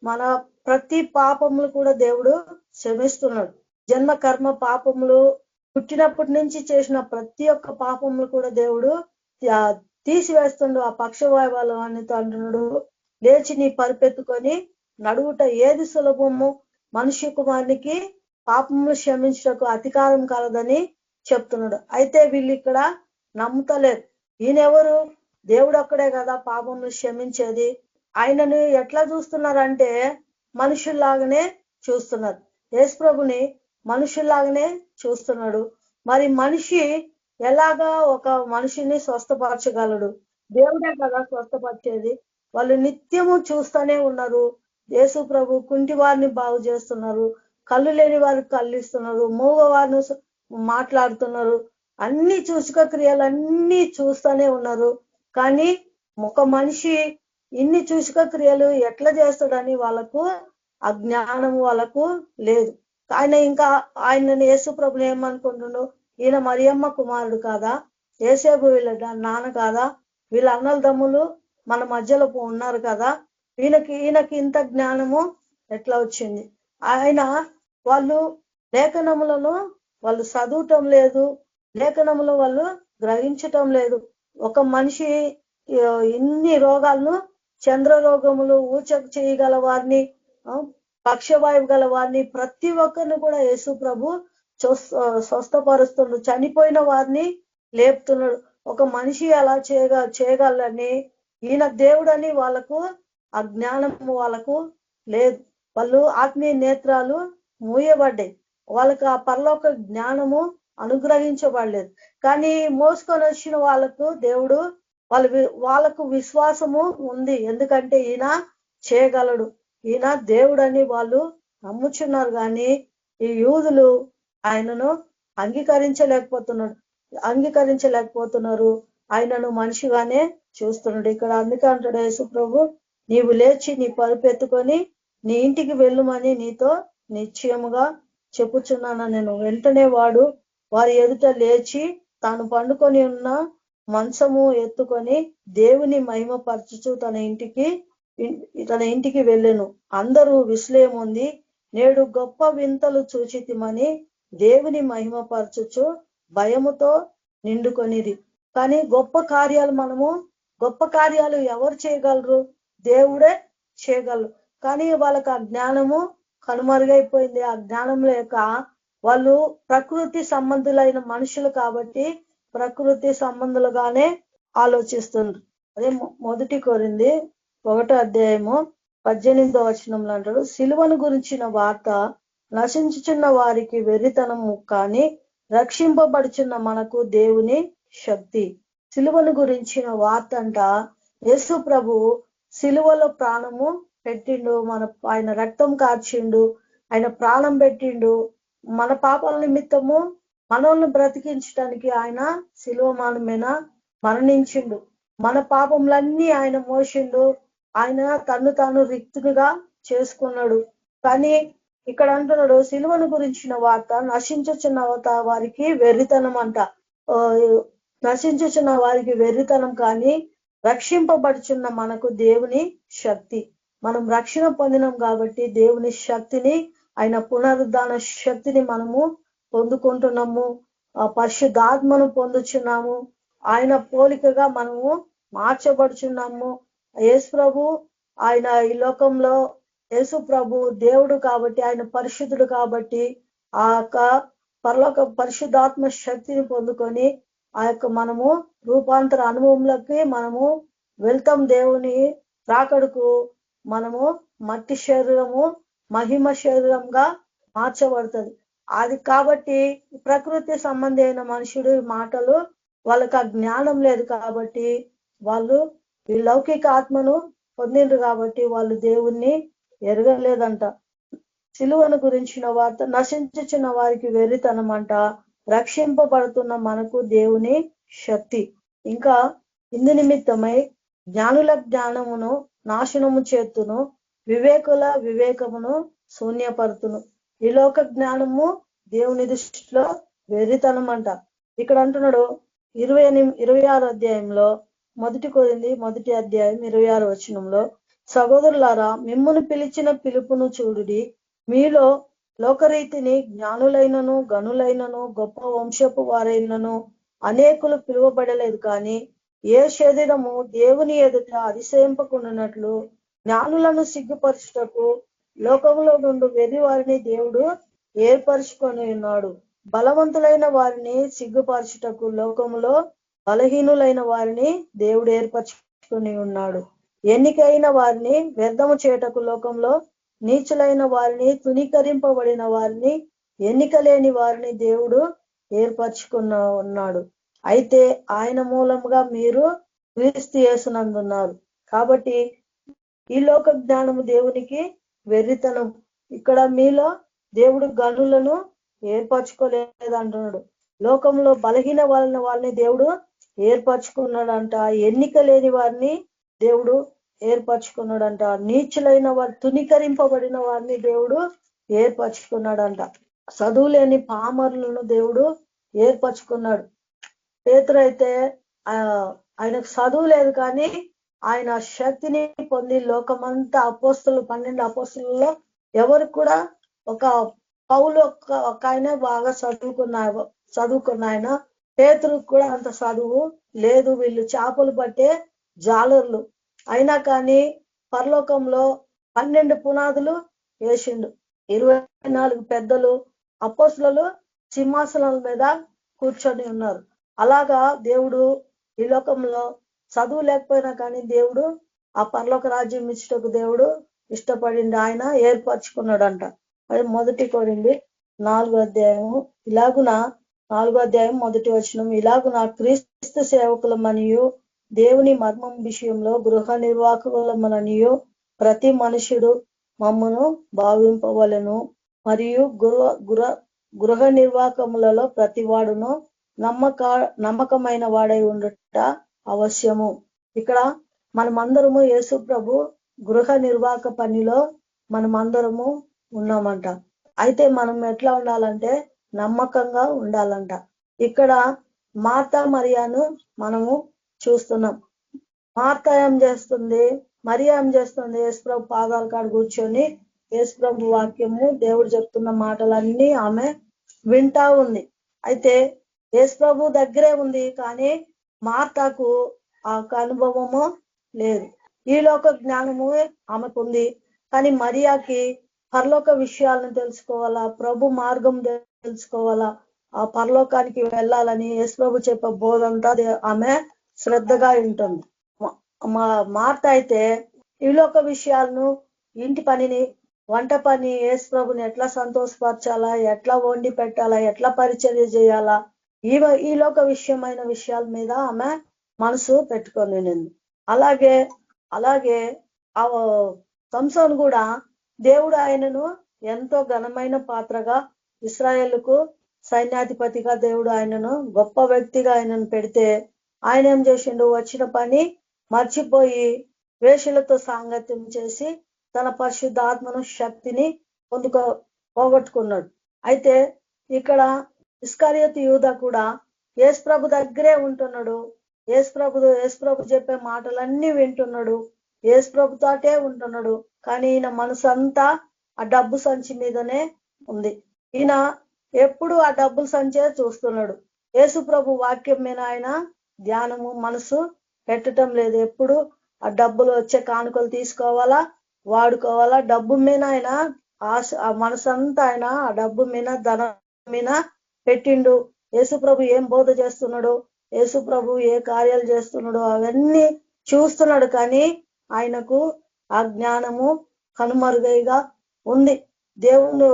మన ప్రతి పాపములు కూడా దేవుడు క్షమిస్తున్నాడు. జన్మ కర్మ పాపములు, పుట్టినప్పటి నుంచి చేసిన ప్రతి ఒక్క పాపములు కూడా దేవుడు తీసివేస్తుండు. ఆ పక్షవాయువాలు అనితో అంటున్నాడు, లేచి నీ పరుపెత్తుకొని నడువుట ఏది సులభము, మనుష్య కుమారునికి పాపములు క్షమించటకు అధికారం కలదని చెప్తున్నాడు. అయితే వీళ్ళు ఇక్కడ నమ్ముతలేరు. ఈయనెవరు? దేవుడు ఒక్కడే కదా పాపములు క్షమించేది. ఆయనను ఎట్లా చూస్తున్నారంటే మనుషుల్లాగానే చూస్తున్నారు. యేసు ప్రభుని మనుషుల్లాగానే చూస్తున్నాడు. మరి మనిషి ఎలాగా ఒక మనిషిని స్వస్థపరచగలడు? దేవుడే కదా స్వస్థపరిచేది. వాళ్ళు నిత్యము చూస్తూనే ఉన్నారు. యేసు ప్రభు కుంటి వారిని బాగు చేస్తున్నారు, కళ్ళు లేని వారికి కళ్ళు ఇస్తున్నారు, మూగ వారిని మాట్లాడుతున్నారు, అన్ని సూచక క్రియలు అన్ని చూస్తూనే ఉన్నారు. కానీ ఒక మనిషి ఇన్ని సూచక క్రియలు ఎట్లా చేస్తాడని వాళ్ళకు ఆ జ్ఞానం వాళ్ళకు లేదు. ఆయన ఇంకా ఆయనని యేసు ప్రభుని ఏమనుకుంటుండు, ఈయన మరియమ్మ కుమారుడు కాదా, ఏసేపు వీళ్ళ నాన్న కాదా, వీళ్ళ అన్నల దమ్ములు మన మధ్యలో ఉన్నారు కదా, ఈయనకి ఇంత జ్ఞానము ఎట్లా వచ్చింది? ఆయన వాళ్ళు లేఖనములను వాళ్ళు చదవటం లేదు, లేఖనములు వాళ్ళు గ్రహించటం లేదు. ఒక మనిషి ఇన్ని రోగాలను, చంద్ర రోగములు, ఊచకు చేయగల వారిని, పక్షవాయువు గల వారిని, ప్రతి ఒక్కరిని కూడా యేసు ప్రభు స్వస్థపరుస్తున్నాడు. చనిపోయిన వారిని లేపుతున్నాడు. ఒక మనిషి అలా చేయగలని ఈయన దేవుడని వాళ్ళకు ఆ జ్ఞానము వాళ్ళకు లేదు. వాళ్ళు ఆత్మీయ నేత్రాలు మూయబడ్డాయి. వాళ్ళకి ఆ పరలోక జ్ఞానము అనుగ్రహించబడలేదు. కానీ మోసుకొని వచ్చిన వాళ్ళకు దేవుడు వాళ్ళకు విశ్వాసము ఉంది. ఎందుకంటే ఈయన చేయగలడు, ఈయన దేవుడని వాళ్ళు నమ్ముచున్నారు. కానీ ఈ యూదులు ఆయనను అంగీకరించలేకపోతున్నారు. ఆయనను మనిషిగానే చూస్తున్నాడు. ఇక్కడ అందుకే అంటాడు యేసు ప్రభు, నీవు లేచి నీ పరుపెత్తుకొని నీ ఇంటికి వెళ్ళుమని నీతో నిశ్చయముగా చెప్పుచున్నాను నేను. వెంటనే వారి ఎదుట లేచి తాను పండుకొని ఉన్న మంచము ఎత్తుకొని దేవుని మహిమపరచుచు తన ఇంటికి వెళ్ళెను. అందరూ విస్మయం ఉంది, నేడు గొప్ప వింతలు చూచితిమని దేవుని మహిమపరచుచు భయముతో నిండుకొనిది. కానీ గొప్ప కార్యాలు ఎవరు చేయగలరు? దేవుడే చేయగలరు. కానీ వాళ్ళకి ఆ జ్ఞానము కనుమరుగైపోయింది. ఆ జ్ఞానం లేక వాళ్ళు ప్రకృతి సంబంధులైన మనుషులు కాబట్టి ప్రకృతి సంబంధులుగానే ఆలోచిస్తున్నారు. అదే 1 కొరింథీ 1:18 అంటాడు, సిలువను గురించిన వార్త నశించుచున్న వారికి వెర్రితనము, కానీ రక్షింపబడుచున్న మనకు దేవుని శక్తి. సిలువను గురించిన వార్త అంట, యేసు ప్రభు సిలువలో ప్రాణము పెట్టిండు, ఆయన రక్తం కార్చిండు, ఆయన ప్రాణం పెట్టిండు. మన పాపాల నిమిత్తము మనల్ని బ్రతికించడానికి ఆయన సిలువ మీద మరణించిండు. మన పాపములన్నీ ఆయన మోసిండు. ఆయన తను తాను రిక్తునిగా చేసుకున్నాడు. కానీ ఇక్కడ అంటున్నాడు, సిలువను గురించిన వార్త నశించుచున్న వారికి వెర్రితనం అంట. నశించుచున్న వారికి వెర్రితనం, కానీ రక్షింపబడుచున్న మనకు దేవుని శక్తి. మనం రక్షణ పొందినాం కాబట్టి దేవుని శక్తిని, ఆయన పునరుద్ధాన శక్తిని మనము పొందుకుంటున్నాము. పరిశుద్ధాత్మను పొందుచున్నాము. ఆయన పోలికగా మనము మార్చబడుచున్నాము. యేసు ప్రభు ఆయన ఈ లోకంలో, యేసు ప్రభు దేవుడు కాబట్టి, ఆయన పరిశుద్ధుడు కాబట్టి ఆ యొక్క పరలోక పరిశుద్ధాత్మ శక్తిని పొందుకొని ఆ యొక్క మనము రూపాంతర అనుభవంలోకి మనము వెళ్తాం. దేవుని రాకడకు మనము మట్టి శరీరము మహిమ శరీరంగా మార్చబడుతుంది. అది కాబట్టి ప్రకృతి సంబంధి అయిన మనుషుడు మాటలు వాళ్ళకి ఆ జ్ఞానం లేదు కాబట్టి వాళ్ళు ఈ లౌకిక ఆత్మను పొందిండ్రు కాబట్టి వాళ్ళు దేవుణ్ణి ఎరగలేదంట. సిలువను గురించిన వార్త నశించుచున్న వారికి వెర్రితనం అంట, రక్షింపబడుతున్న మనకు దేవుని శక్తి. ఇంకా ఇందు నిమిత్తమై జ్ఞానుల జ్ఞానమును నాశనము చేతును, వివేకుల వివేకమును శూన్యపరుతును. ఈ లోక జ్ఞానము దేవుని దృష్టిలో వెర్రితనం అంట. ఇక్కడ అంటున్నాడు 26వ అధ్యాయంలో 1 కొరింథీ 1:26 సహోదరులారా, మిమ్మును పిలిచిన పిలుపును చూడుడి. మీలో లోకరీతిని జ్ఞానులైనను గనులైనను గొప్ప వంశపు వారైనను అనేకులు పిలువబడలేదు. కానీ ఏ శరీరము దేవుని ఎదుట అతిశయింపకుండానట్లు జ్ఞానులను సిగ్గుపరచుటకు లోకంలో నుండి వెర్రి వారిని దేవుడు ఏర్పరచుకొని ఉన్నాడు. బలవంతులైన వారిని సిగ్గుపరచుటకు లోకములో బలహీనులైన వారిని దేవుడు ఏర్పరచుకొని ఉన్నాడు. ఎన్నికైన వారిని వ్యర్థము చేయటకు లోకంలో నీచులైన వారిని, తునీకరింపబడిన వారిని, ఎన్నిక లేని వారిని దేవుడు ఏర్పరచుకున్న ఉన్నాడు. అయితే ఆయన మూలముగా మీరు క్రీస్తు యేసునందున్నారు. కాబట్టి ఈ లోక జ్ఞానము దేవునికి వెర్రితనం. ఇక్కడ మీలో దేవుడు గనులను ఏర్పరచుకోలేదు అంటున్నాడు. లోకంలో బలహీన వాళ్ళని దేవుడు ఏర్పరచుకున్నాడంట. ఎన్నిక లేని వారిని దేవుడు ఏర్పరచుకున్నాడంట. నీచులైన వారు, తునీకరింపబడిన వారిని దేవుడు ఏర్పరచుకున్నాడంట. చదువు లేని పామరులను దేవుడు ఏర్పరచుకున్నాడు. పేతురైతే ఆయనకు చదువు లేదు, కానీ ఆయన శక్తిని పొంది లోకమంతా అపోస్తులు 12 అపోస్తులలో ఎవరికి కూడా ఒక పౌలు ఒక ఆయనే బాగా చదువుకున్న ఆయన. పేతురుకు కూడా అంత చదువు లేదు. వీళ్ళు చేపలు పట్టే జాలర్లు. అయినా కానీ పరలోకంలో 12 పునాదులు వేసిండు. 24 పెద్దలు అపోస్తులు సింహాసనాల మీద కూర్చొని ఉన్నారు. అలాగా దేవుడు ఈ లోకంలో చదువు లేకపోయినా కానీ దేవుడు ఆ పరలోక రాజ్యం ఇచ్చటకు దేవుడు ఇష్టపడింది. ఆయన ఏర్పరచుకున్నాడంట. అది 1 కొరింథీ 4వ అధ్యాయము ఇలాగున 4వ అధ్యాయం 1వ వచనం, ఇలాగున క్రీస్తు సేవకులమనియు దేవుని మర్మం విషయంలో గృహ నిర్వాహకులమనియు ప్రతి మనుషుడు మమ్మను భావింపవలెను. మరియు గృహ నిర్వాహకములలో ప్రతి వాడును నమ్మకమైన వాడై ఉండట అవశ్యము. ఇక్కడ మనమందరము యేసు ప్రభు గృహ నిర్వాహక పనిలో మనమందరము ఉన్నామంట. అయితే మనం ఎట్లా ఉండాలంటే నమ్మకంగా ఉండాలంట. ఇక్కడ మార్తా మరియాను మనము చూస్తున్నాం. మార్తా ఏం చేస్తుంది, మరియా ఏం చేస్తుంది, యేసుప్రభు పాదాల కాడ కూర్చొని యేసుప్రభు వాక్యము దేవుడు చెప్తున్న మాటలన్నీ ఆమె వింటా ఉంది. అయితే యేసుప్రభు దగ్గరే ఉంది, కానీ మార్తాకు ఆ అనుభవము లేదు. ఈ లోక జ్ఞానము ఆమెకు ఉంది, కానీ మరియాకి పరలోక విషయాలను తెలుసుకోవాలా, ప్రభు మార్గం తెలుసుకోవాలా, ఆ పరలోకానికి వెళ్ళాలని యేసుప్రభు చెప్పే బోధంతా ఆమె శ్రద్ధగా ఉంటుంది. మార్త అయితే ఈ లోక విషయాలను, ఇంటి పనిని, వంట పని, యేసుప్రభుని ఎట్లా సంతోషపరచాలా, ఎట్లా వండి పెట్టాలా, ఎట్లా పరిచర్య చేయాలా, ఈ లోక విషయమైన విషయాల మీద ఆమె మనసు పెట్టుకొని. అలాగే ఆ సంసోను కూడా దేవుడు ఆయనను ఎంతో ఘనమైన పాత్రగా, ఇశ్రాయేలుకు సైన్యాధిపతిగా దేవుడు ఆయనను గొప్ప వ్యక్తిగా ఆయనను పెడితే ఆయన ఏం చేసిండు, వచ్చిన పని మర్చిపోయి వేషలతో సాంగత్యం చేసి తన పరిశుద్ధాత్మను శక్తిని పోగొట్టుకున్నాడు. అయితే ఇక్కడ ఇస్కరియోతు యూదా కూడా యేసుప్రభు దగ్గరే ఉంటున్నాడు. యేసుప్రభు చెప్పే మాటలన్నీ వింటున్నాడు, యేసుప్రభుతోటే ఉంటున్నాడు. కానీ ఈయన మనసు అంతా ఆ డబ్బు సంచి మీదనే ఉంది. ఈయన ఎప్పుడు ఆ డబ్బుల సంచే చూస్తున్నాడు. యేసుప్రభు వాక్యం మీద ఆయన ధ్యానము మనసు పెట్టడం లేదు. ఎప్పుడు ఆ డబ్బులు వచ్చే కానుకలు తీసుకోవాలా, వాడుకోవాలా, డబ్బు మీద ఆయన ఆ మనసు అంతా ఆయన ఆ డబ్బు మీద, ధనం మీద పెట్టిండు. యేసుప్రభు ఏం బోధ చేస్తున్నాడు, యేసుప్రభు ఏ కార్యాలు చేస్తున్నాడు అవన్నీ చూస్తున్నాడు, కానీ ఆయనకు ఆ జ్ఞానము కనుమరుగైగా ఉంది. దేవుడు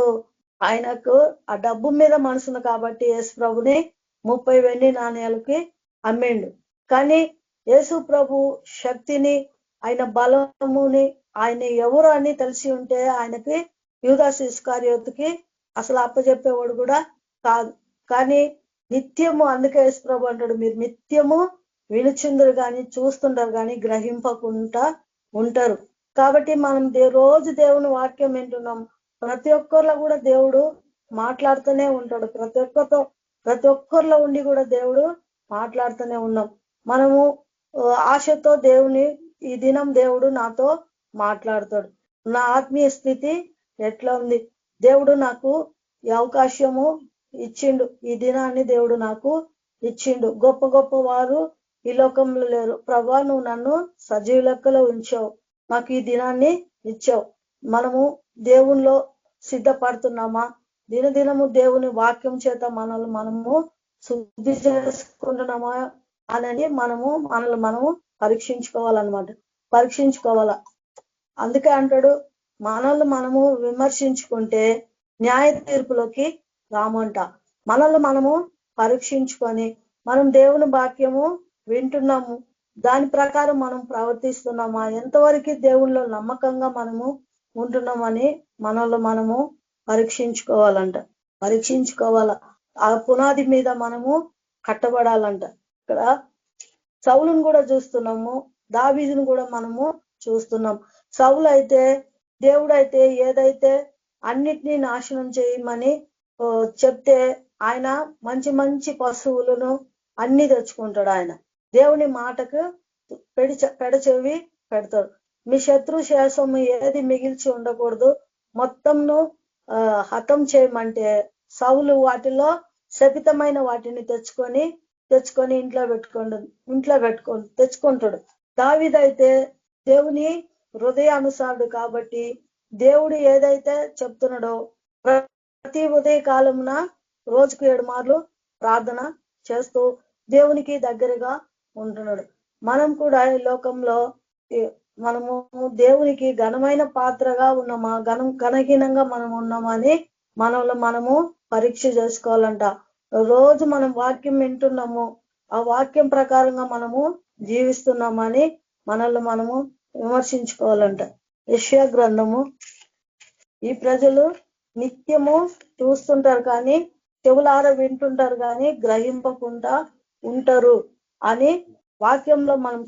ఆయనకు ఆ డబ్బు మీద మనసును కాబట్టి యేసుప్రభుని 30 వెండి నాణ్యాలకి అమ్మిండు. కానీ యేసుప్రభు శక్తిని, ఆయన బలముని, ఆయన ఎవరు అని తెలిసి ఉంటే ఆయనకి యూదాసు ఇస్కరియోతుకి అసలు అప్పచెప్పేవాడు కూడా కాదు. కానీ నిత్యము, అందుకే యేసుప్రభు అంటాడు, మీరు నిత్యము వినుచుందరు కానీ చూస్తుంటారు కానీ గ్రహింపకుండా ఉంటారు. కాబట్టి మనం రోజు దేవుని వాక్యం వింటున్నాం. ప్రతి ఒక్కరిలో కూడా దేవుడు మాట్లాడుతూనే ఉంటాడు. ప్రతి ఒక్కరిలో ఉండి కూడా దేవుడు మాట్లాడుతూనే ఉన్నాం. మనము ఆశతో దేవుని, ఈ దినం దేవుడు నాతో మాట్లాడతాడు, నా ఆత్మీయ స్థితి ఎట్లా ఉంది, దేవుడు నాకు ఈ అవకాశము ఇచ్చిండు, ఈ దినాన్ని దేవుడు నాకు ఇచ్చిండు. గొప్ప గొప్ప వారు ఈ లోకంలో లేరు ప్రభా, నువ్వు నన్ను సజీవ లెక్కలో ఉంచావు, నాకు ఈ దినాన్ని ఇచ్చావు. మనము దేవునిలో సిద్ధపడుతున్నామా, దినదినము దేవుని వాక్యం చేత మనము శుద్ధి చేసుకుంటున్నామా అని మనము పరీక్షించుకోవాలా. అందుకే అంటాడు, మనము విమర్శించుకుంటే న్యాయ తీర్పులోకి రామంట. మనము పరీక్షించుకొని మనం దేవుని వాక్యము వింటున్నాము, దాని ప్రకారం మనం ప్రవర్తిస్తున్నామా, ఎంతవరకు దేవుళ్ళో నమ్మకంగా మనము ఉంటున్నామని మనము పరీక్షించుకోవాలా. ఆ పునాది మీద మనము కట్టబడాలంట. ఇక్కడ సౌలును కూడా చూస్తున్నాము, దావీదును కూడా మనము చూస్తున్నాం. సౌలు అయితే దేవుడైతే ఏదైతే అన్నిటినీ నాశనం చేయమని చెప్తే ఆయన మంచి మంచి పశువులను అన్ని తెచ్చుకుంటాడు. ఆయన దేవుని మాటకు పెడచెవి పెడతాడు. మీ శత్రు శేషం ఏది మిగిల్చి ఉండకూడదు, మొత్తంను హతం చేయమంటే సౌలు వాటిలో శపితమైన వాటిని తెచ్చుకొని ఇంట్లో తెచ్చుకుంటాడు. దావీదైతే దేవుని హృదయానుసారుడు కాబట్టి దేవుడు ఏదైతే చెప్తున్నాడో ప్రతి ఉదయ కాలమున రోజుకు 7 మార్లు ప్రార్థన చేస్తూ దేవునికి దగ్గరగా ఉంటున్నాడు. మనం కూడా ఈ లోకంలో మనము దేవునికి ఘనమైన పాత్రగా ఉన్నామా, ఘనహీనంగా మనం ఉన్నామని మనము పరీక్ష చేసుకోవాలంట. రోజు మనం వాక్యం వింటున్నాము, ఆ వాక్యం ప్రకారంగా మనము జీవిస్తున్నామని మనల్ని మనము విమర్శించుకోవాలంట. యెషయా గ్రంథము, ఈ ప్రజలు నిత్యము చూస్తుంటారు కానీ చెవులార వింటుంటారు కానీ గ్రహింపకుండా ఉంటారు అని వాక్యంలో మనం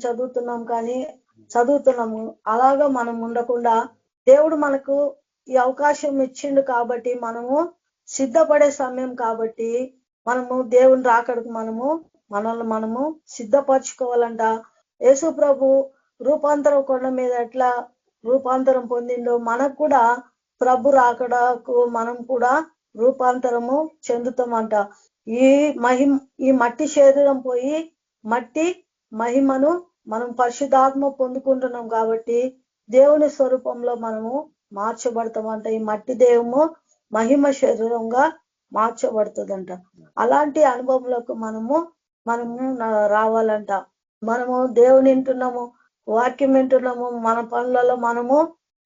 చదువుతున్నాము. అలాగా మనం ఉండకుండా దేవుడు మనకు ఈ అవకాశం ఇచ్చిండు కాబట్టి మనము సిద్ధపడే సమయం కాబట్టి మనము దేవుని రాకడకు మనల్ని సిద్ధపరచుకోవాలంట. యేసు ప్రభు రూపాంతరం కొండ మీద ఎట్లా రూపాంతరం పొందిందో మనకు కూడా ప్రభు రాకడకు మనం కూడా రూపాంతరము చెందుతామంట. ఈ మట్టి శరీరం పోయి మట్టి మహిమను మనం పరిశుద్ధాత్మ పొందుకుంటున్నాం కాబట్టి దేవుని స్వరూపంలో మనము మార్చబడతామంట. ఈ మట్టి దేహము మహిమ శరీరంగా మార్చబడుతుందంట. అలాంటి అనుభవంలోకి మనము రావాలంట. మనము దేవుని వింటున్నాము, వాక్యం వింటున్నాము, మన పనులలో మనము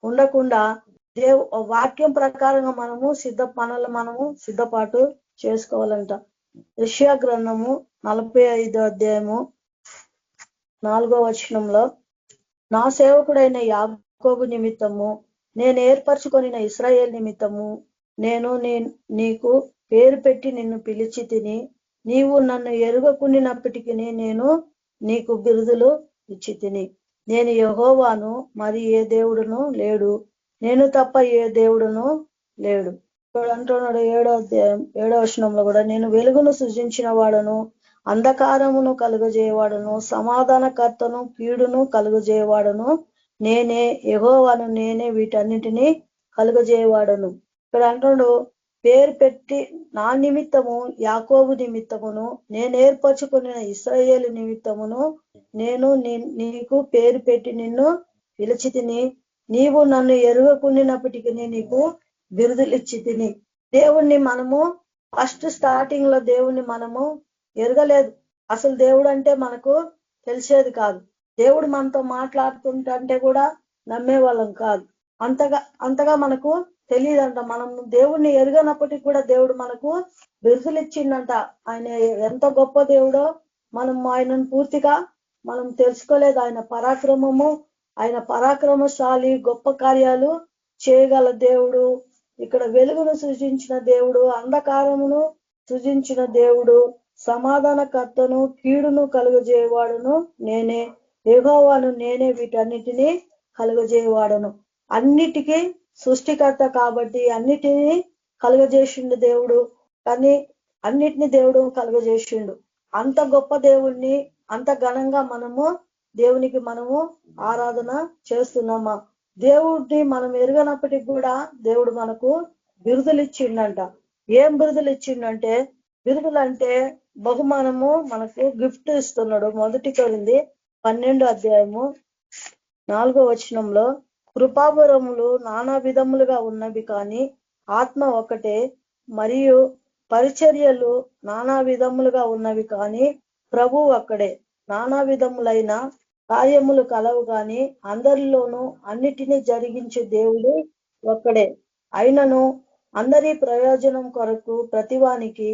ఉండకుండా వాక్యం ప్రకారంగా మనము సిద్ధపాటు చేసుకోవాలంట. యెషయా గ్రంథము 45వ అధ్యాయము 4వ వచనంలో, నా సేవకుడైన యాకోబు నిమిత్తము నేను ఏర్పరచుకొనిన ఇశ్రాయేలు నిమిత్తము నేను నీకు పేరు పెట్టి నిన్ను పిలిచి తిని, నీవు నన్ను ఎరుగకుండినప్పటికీ నేను నీకు బిరుదులు ఇచ్చి తిని. నేను యెహోవాను, మరి ఏ దేవుడును లేడు, నేను తప్ప ఏ దేవుడును లేడు. ఇక్కడ అంటున్నాడు 7వ వచనంలో కూడా, నేను వెలుగును సృజించిన వాడను, అంధకారమును కలుగజేయవాడను, సమాధానకర్తను, కీడును కలుగజేయవాడను నేనే యెహోవాను, నేనే వీటన్నిటినీ కలుగజేయవాడను. ఇక్కడ అంటున్నాడు పేరు పెట్టి నా నిమిత్తము యాకోబు నిమిత్తమును నేను ఏర్పరచుకున్న ఇశ్రాయేలు నిమిత్తమును నేను నీకు పేరు పెట్టి నిన్ను పిలిచి తిని, నీవు నన్ను ఎరుగకుండినప్పటికీ నీకు బిరుదులు ఇచ్చి తిని. దేవుణ్ణి మనము ఫస్ట్ స్టార్టింగ్ లో దేవుణ్ణి మనము ఎరగలేదు. అసలు దేవుడు అంటే మనకు తెలిసేది కాదు. దేవుడు మనతో మాట్లాడుతుంటే కూడా నమ్మేవాళ్ళం కాదు. అంతగా మనకు తెలియదంట. మనం దేవుణ్ణి ఎరగనప్పటికీ కూడా దేవుడు మనకు బిరుదులు ఇచ్చిండంట. ఆయన ఎంత గొప్ప దేవుడో మనం ఆయనను పూర్తిగా మనం తెలుసుకోలేదు. ఆయన పరాక్రమము, ఆయన పరాక్రమశాలి, గొప్ప కార్యాలు చేయగల దేవుడు. ఇక్కడ వెలుగును సృజించిన దేవుడు, అంధకారమును సృజించిన దేవుడు, సమాధానకర్తను, కీడును కలుగజేయవాడును నేనే యెహోవాను, నేనే వీటన్నిటినీ కలుగజేయవాడను. అన్నిటికీ సృష్టికర్త కాబట్టి అన్నిటినీ కలుగజేసిండు దేవుడు. కానీ అన్నిటినీ దేవుడు కలుగజేసిండు. అంత గొప్ప దేవుణ్ణి అంత ఘనంగా దేవునికి మనము ఆరాధన చేస్తున్నామా? దేవుడిని మనం ఎరగనప్పటికి కూడా దేవుడు మనకు బిరుదులు ఇచ్చిండంట. ఏం బిరుదులు ఇచ్చిండంటే, బిరుదులు అంటే బహుమానము మనకు గిఫ్ట్ ఇస్తున్నాడు. 1 కొరింథీ 12వ అధ్యాయము 4వ వచనంలో, కృపావరములు నానా విధములుగా ఉన్నవి కానీ ఆత్మ ఒకటే, మరియు పరిచర్యలు నానా విధములుగా ఉన్నవి కానీ ప్రభు ఒక్కడే. నానా విధములైన కార్యములు కలవు కానీ అందరిలోనూ అన్నిటినీ జరిగించే దేవుడు ఒక్కడే. అయినను అందరి ప్రయోజనం కొరకు ప్రతివానికి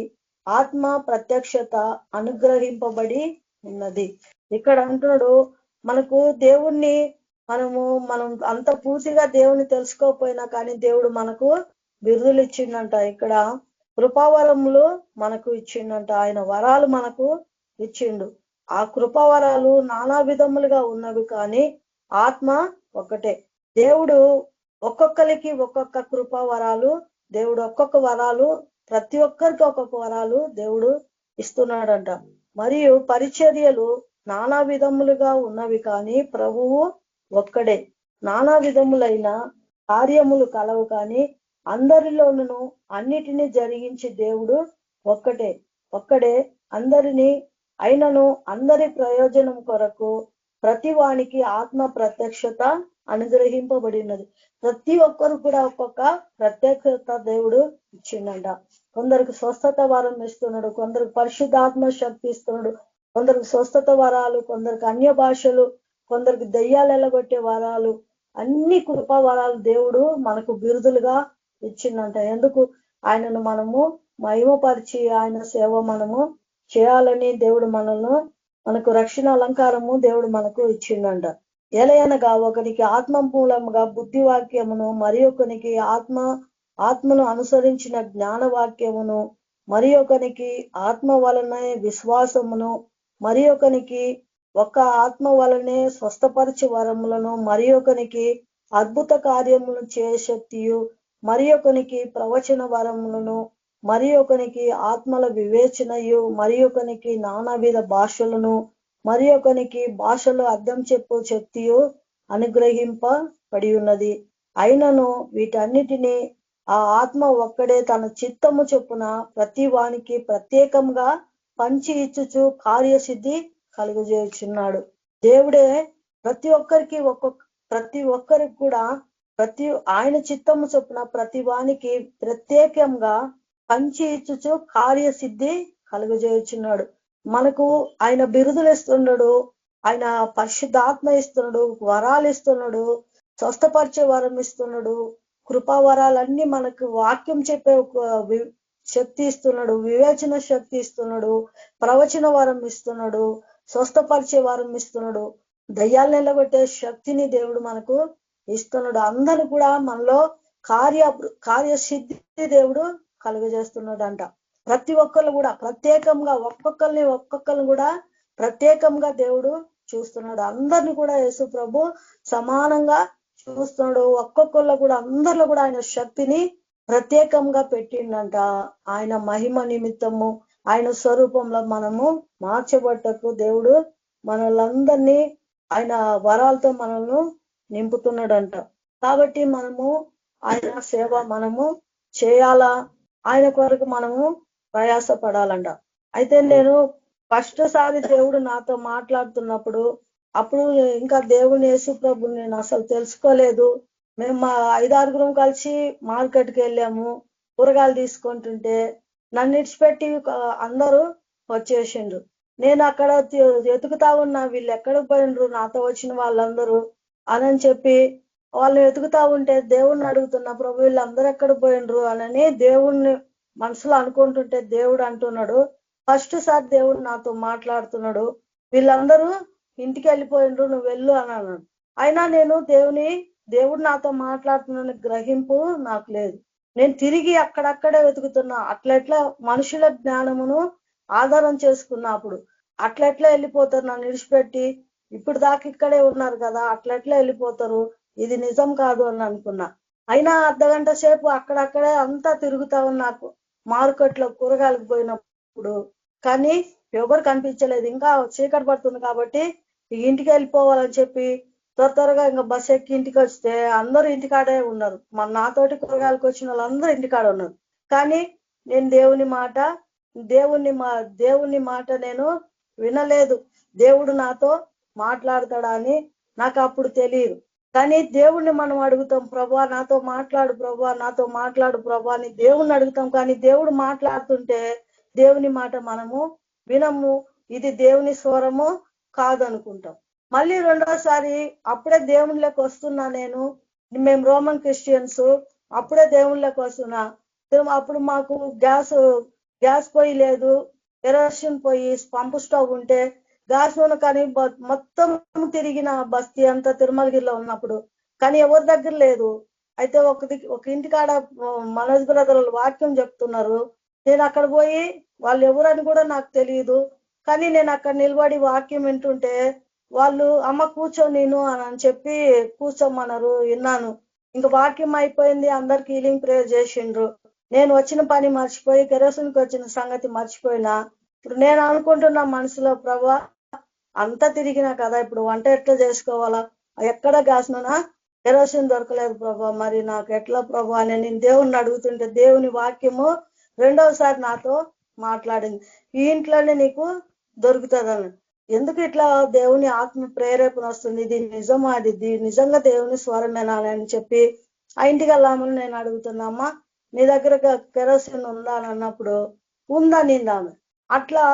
ఆత్మ ప్రత్యక్షత అనుగ్రహింపబడి ఉన్నది. ఇక్కడ అంటున్నాడు మనకు దేవుణ్ణి మనం అంత పూర్తిగా దేవుని తెలుసుకోకపోయినా కానీ దేవుడు మనకు బిరుదులు ఇచ్చిండంట. ఇక్కడ కృపావరములు మనకు ఇచ్చిండంట. ఆయన వరాలు మనకు ఇచ్చిండు. ఆ కృపావరాలు నానా విధములుగా ఉన్నవి కానీ ఆత్మ ఒక్కటే. దేవుడు ఒక్కొక్కరికి ఒక్కొక్క కృపా వరాలు, దేవుడు ఒక్కొక్క వరాలు, ప్రతి ఒక్కరికి ఒక్కొక్క వరాలు దేవుడు ఇస్తున్నాడంట. మరియు పరిచర్యలు నానా విధములుగా ఉన్నవి, కానీ ప్రభువు ఒక్కడే. నానా విధములైన కార్యములు కలవు, కానీ అందరిలోనూ అన్నిటినీ జరిగించి దేవుడు ఒక్కడే అందరినీ అయినను అందరి ప్రయోజనం కొరకు ప్రతి వానికి ఆత్మ ప్రత్యక్షత అనుగ్రహింపబడినది. ప్రతి ఒక్కరు కూడా ఒక్కొక్క ప్రత్యక్షత దేవుడు ఇచ్చిండంట. కొందరికి స్వస్థత వరం ఇస్తున్నాడు, కొందరికి పరిశుద్ధాత్మ శక్తి ఇస్తున్నాడు, కొందరికి స్వస్థత వరాలు, కొందరికి అన్య భాషలు, కొందరికి దయ్యాలు ఎల్లగొట్టే వరాలు, అన్ని కృపా వరాలు దేవుడు మనకు బిరుదులుగా ఇచ్చిందంట. ఎందుకు? ఆయనను మనము మహిమపరిచి ఆయన సేవ మనము చేయాలని దేవుడు మనకు రక్షణ అలంకారము దేవుడు మనకు ఇచ్చిందంట. ఎలయనగా ఒకరికి ఆత్మ మూలముగా బుద్ధి వాక్యమును, మరి ఒకనికి ఆత్మను అనుసరించిన జ్ఞాన వాక్యమును, మరి ఒకనికి ఆత్మ వలనే విశ్వాసమును, మరి ఒకనికి ఒక ఆత్మ వలనే స్వస్థపరిచి వరములను, మరి ఒకనికి అద్భుత కార్యములను చేయ శక్తియు, మరి ఒకనికి ప్రవచన వరములను, మరి ఒకనికి ఆత్మల వివేచనయు, మరి ఒకనికి నానావిధ భాషలను, మరి ఒకనికి భాషలో అర్థం చెప్పు శక్తియు అనుగ్రహింపబడి ఉన్నది. అయినను వీటన్నిటినీ ఆ ఆత్మ ఒక్కడే తన చిత్తము చొప్పున ప్రతి వానికి ప్రత్యేకంగా పంచి ఇచ్చుచు కార్యసిద్ధి కలుగజేయుచున్నాడు. దేవుడే ప్రతి ఒక్కరికి కూడా ఆయన చిత్తము చొప్పున ప్రతి వానికి ప్రత్యేకంగా పంచి ఇచ్చుచు కార్యసిద్ధి కలుగజేయుచున్నాడు. మనకు ఆయన బిరుదులు ఇస్తున్నాడు, ఆయన పరిశుద్ధాత్మ ఇస్తున్నాడు, వరాలు ఇస్తున్నాడు, స్వస్థపరిచే వరం ఇస్తున్నాడు, కృపా వరాలన్నీ మనకు వాక్యం చెప్పే శక్తి ఇస్తున్నాడు, వివేచన శక్తి ఇస్తున్నాడు, ప్రవచన వరం ఇస్తున్నాడు, స్వస్థపరిచే వరం ఇస్తున్నాడు, దయ్యాలు నిలబెట్టే శక్తిని దేవుడు మనకు ఇస్తున్నాడు. అందరూ కూడా మనలో కార్యసిద్ధి దేవుడు కలుగజేస్తున్నాడు అంట. ప్రతి ఒక్కరు కూడా ప్రత్యేకంగా ఒక్కొక్కరిని కూడా ప్రత్యేకంగా దేవుడు చూస్తున్నాడు. అందరిని కూడా యేసు ప్రభు సమానంగా చూస్తున్నాడు. ఒక్కొక్కళ్ళు కూడా అందరిలో కూడా ఆయన శక్తిని ప్రత్యేకంగా పెట్టిండంట. ఆయన మహిమ నిమిత్తము ఆయన స్వరూపంలో మనము మార్చబట్టకు దేవుడు మనలందరినీ ఆయన వరాలతో మనల్ని నింపుతున్నాడంట. కాబట్టి మనము ఆయన సేవ మనము చేయాలా, ఆయన కొరకు మనము ప్రయాసపడాలంట. అయితే నేను ఫస్ట్ సారి దేవుడు నాతో మాట్లాడుతున్నప్పుడు, అప్పుడు ఇంకా దేవుని యేసు ప్రభుని నేను అసలు తెలుసుకోలేదు. మేము మా 5-6 కలిసి మార్కెట్కి వెళ్ళాము, కూరగాయలు తీసుకుంటుంటే నన్ను ఇడిచిపెట్టి అందరూ వచ్చేసిండ్రు. నేను అక్కడ వెతుకుతా ఉన్నా, వీళ్ళు ఎక్కడికి పోయినరు నాతో వచ్చిన వాళ్ళందరూ అని చెప్పి వాళ్ళు వెతుకుతా ఉంటే దేవుణ్ణి అడుగుతున్నా, ప్రభు వీళ్ళందరూ ఎక్కడ పోయినరు అని దేవుణ్ణి మనసులో అనుకుంటుంటే దేవుడు అంటున్నాడు, ఫస్ట్ సారి దేవుడు నాతో మాట్లాడుతున్నాడు, వీళ్ళందరూ ఇంటికి వెళ్ళిపోయినరు, నువ్వు వెళ్ళు అని అన్నాడు. అయినా నేను దేవుడు నాతో మాట్లాడుతున్న గ్రహింపు నాకు లేదు. నేను తిరిగి అక్కడక్కడే వెతుకుతున్నా. అట్లెట్లా మనుషుల జ్ఞానమును ఆధారం చేసుకున్నప్పుడు అట్లెట్లా వెళ్ళిపోతారు నన్ను విడిచిపెట్టి, ఇప్పుడు దాకా ఇక్కడే ఉన్నారు కదా, అట్లెట్లా వెళ్ళిపోతారు, ఇది నిజం కాదు అని అనుకున్నా. అయినా అర్ధగంట సేపు అక్కడక్కడే అంతా తిరుగుతా ఉన్నాకు మార్కెట్లో కూరగాయలకు పోయినప్పుడు, కానీ ఎవరు కనిపించలేదు. ఇంకా చీకటి పడుతుంది కాబట్టి ఇంటికి వెళ్ళిపోవాలని చెప్పి త్వరగా ఇంకా బస్ ఎక్కి ఇంటికి వస్తే అందరూ ఇంటికాడే ఉన్నారు. నాతోటి కూరగాయలకు వచ్చిన వాళ్ళందరూ ఇంటికాడ ఉన్నారు. కానీ నేను దేవుని మాట నేను వినలేదు. దేవుడు నాతో మాట్లాడతాడా అని నాకు అప్పుడు తెలియదు. కానీ దేవుణ్ణి మనం అడుగుతాం, ప్రభా నాతో మాట్లాడు ప్రభా, నాతో మాట్లాడు ప్రభా అని దేవుణ్ణి అడుగుతాం. కానీ దేవుడు మాట్లాడుతుంటే దేవుని మాట మనము వినము, ఇది దేవుని స్వరము కాదనుకుంటాం. మళ్ళీ రెండోసారి అప్పుడే దేవునిలోకి వస్తున్నా. మేము రోమన్ క్రిస్టియన్స్, అప్పుడే దేవునిలోకి వస్తున్నా. అప్పుడు మాకు గ్యాస్ పొయ్యి లేదు, కెరోసిన్ పొయ్యి పంపు స్టవ్ ఉంటే గ్యాస్ నూనె కానీ మొత్తం తిరిగిన బస్తీ అంతా తిరుమలగిరిలో ఉన్నప్పుడు, కానీ ఎవరి దగ్గర లేదు. అయితే ఒక ఇంటికాడ మనోజ్ బ్రదర్ వాక్యం చెప్తున్నారు. నేను అక్కడ పోయి వాళ్ళు ఎవరని కూడా నాకు తెలియదు, కానీ నేను అక్కడ నిలబడి వాక్యం వింటుంటే వాళ్ళు అమ్మ కూర్చో నేను అని చెప్పి కూర్చోమన్నారు, విన్నాను. ఇంక వాక్యం అయిపోయింది, అందరికి హీలింగ్ ప్రేయర్ చేసిండ్రు. నేను వచ్చిన పని మర్చిపోయి కెరోసిన్కి వచ్చిన సంగతి మర్చిపోయినా. ఇప్పుడు నేను అనుకుంటున్నా మనసులో, ప్రభా అంతా తిరిగినా కదా, ఇప్పుడు వంట ఎట్లా చేసుకోవాలా, ఎక్కడ గ్యాస్నా కెరోసిన్ దొరకలేదు ప్రభా, మరి నాకు ఎట్లా ప్రభా అని నేను దేవుణ్ణి అడుగుతుంటే దేవుని వాక్యము రెండవసారి నాతో మాట్లాడింది, ఈ ఇంట్లోనే నీకు దొరుకుతుందని. ఎందుకు ఇట్లా దేవుని ఆత్మ ప్రేరేపణ వస్తుంది, ఇది నిజమా, అది నిజంగా దేవుని స్వరమేనా అని చెప్పి ఆ ఇంటికి వెళ్ళామని నేను అడుగుతున్నామ్మా, నీ దగ్గర కెరోసిన్ ఉందా అని అన్నప్పుడు ఉందా నిందాను. అట్లా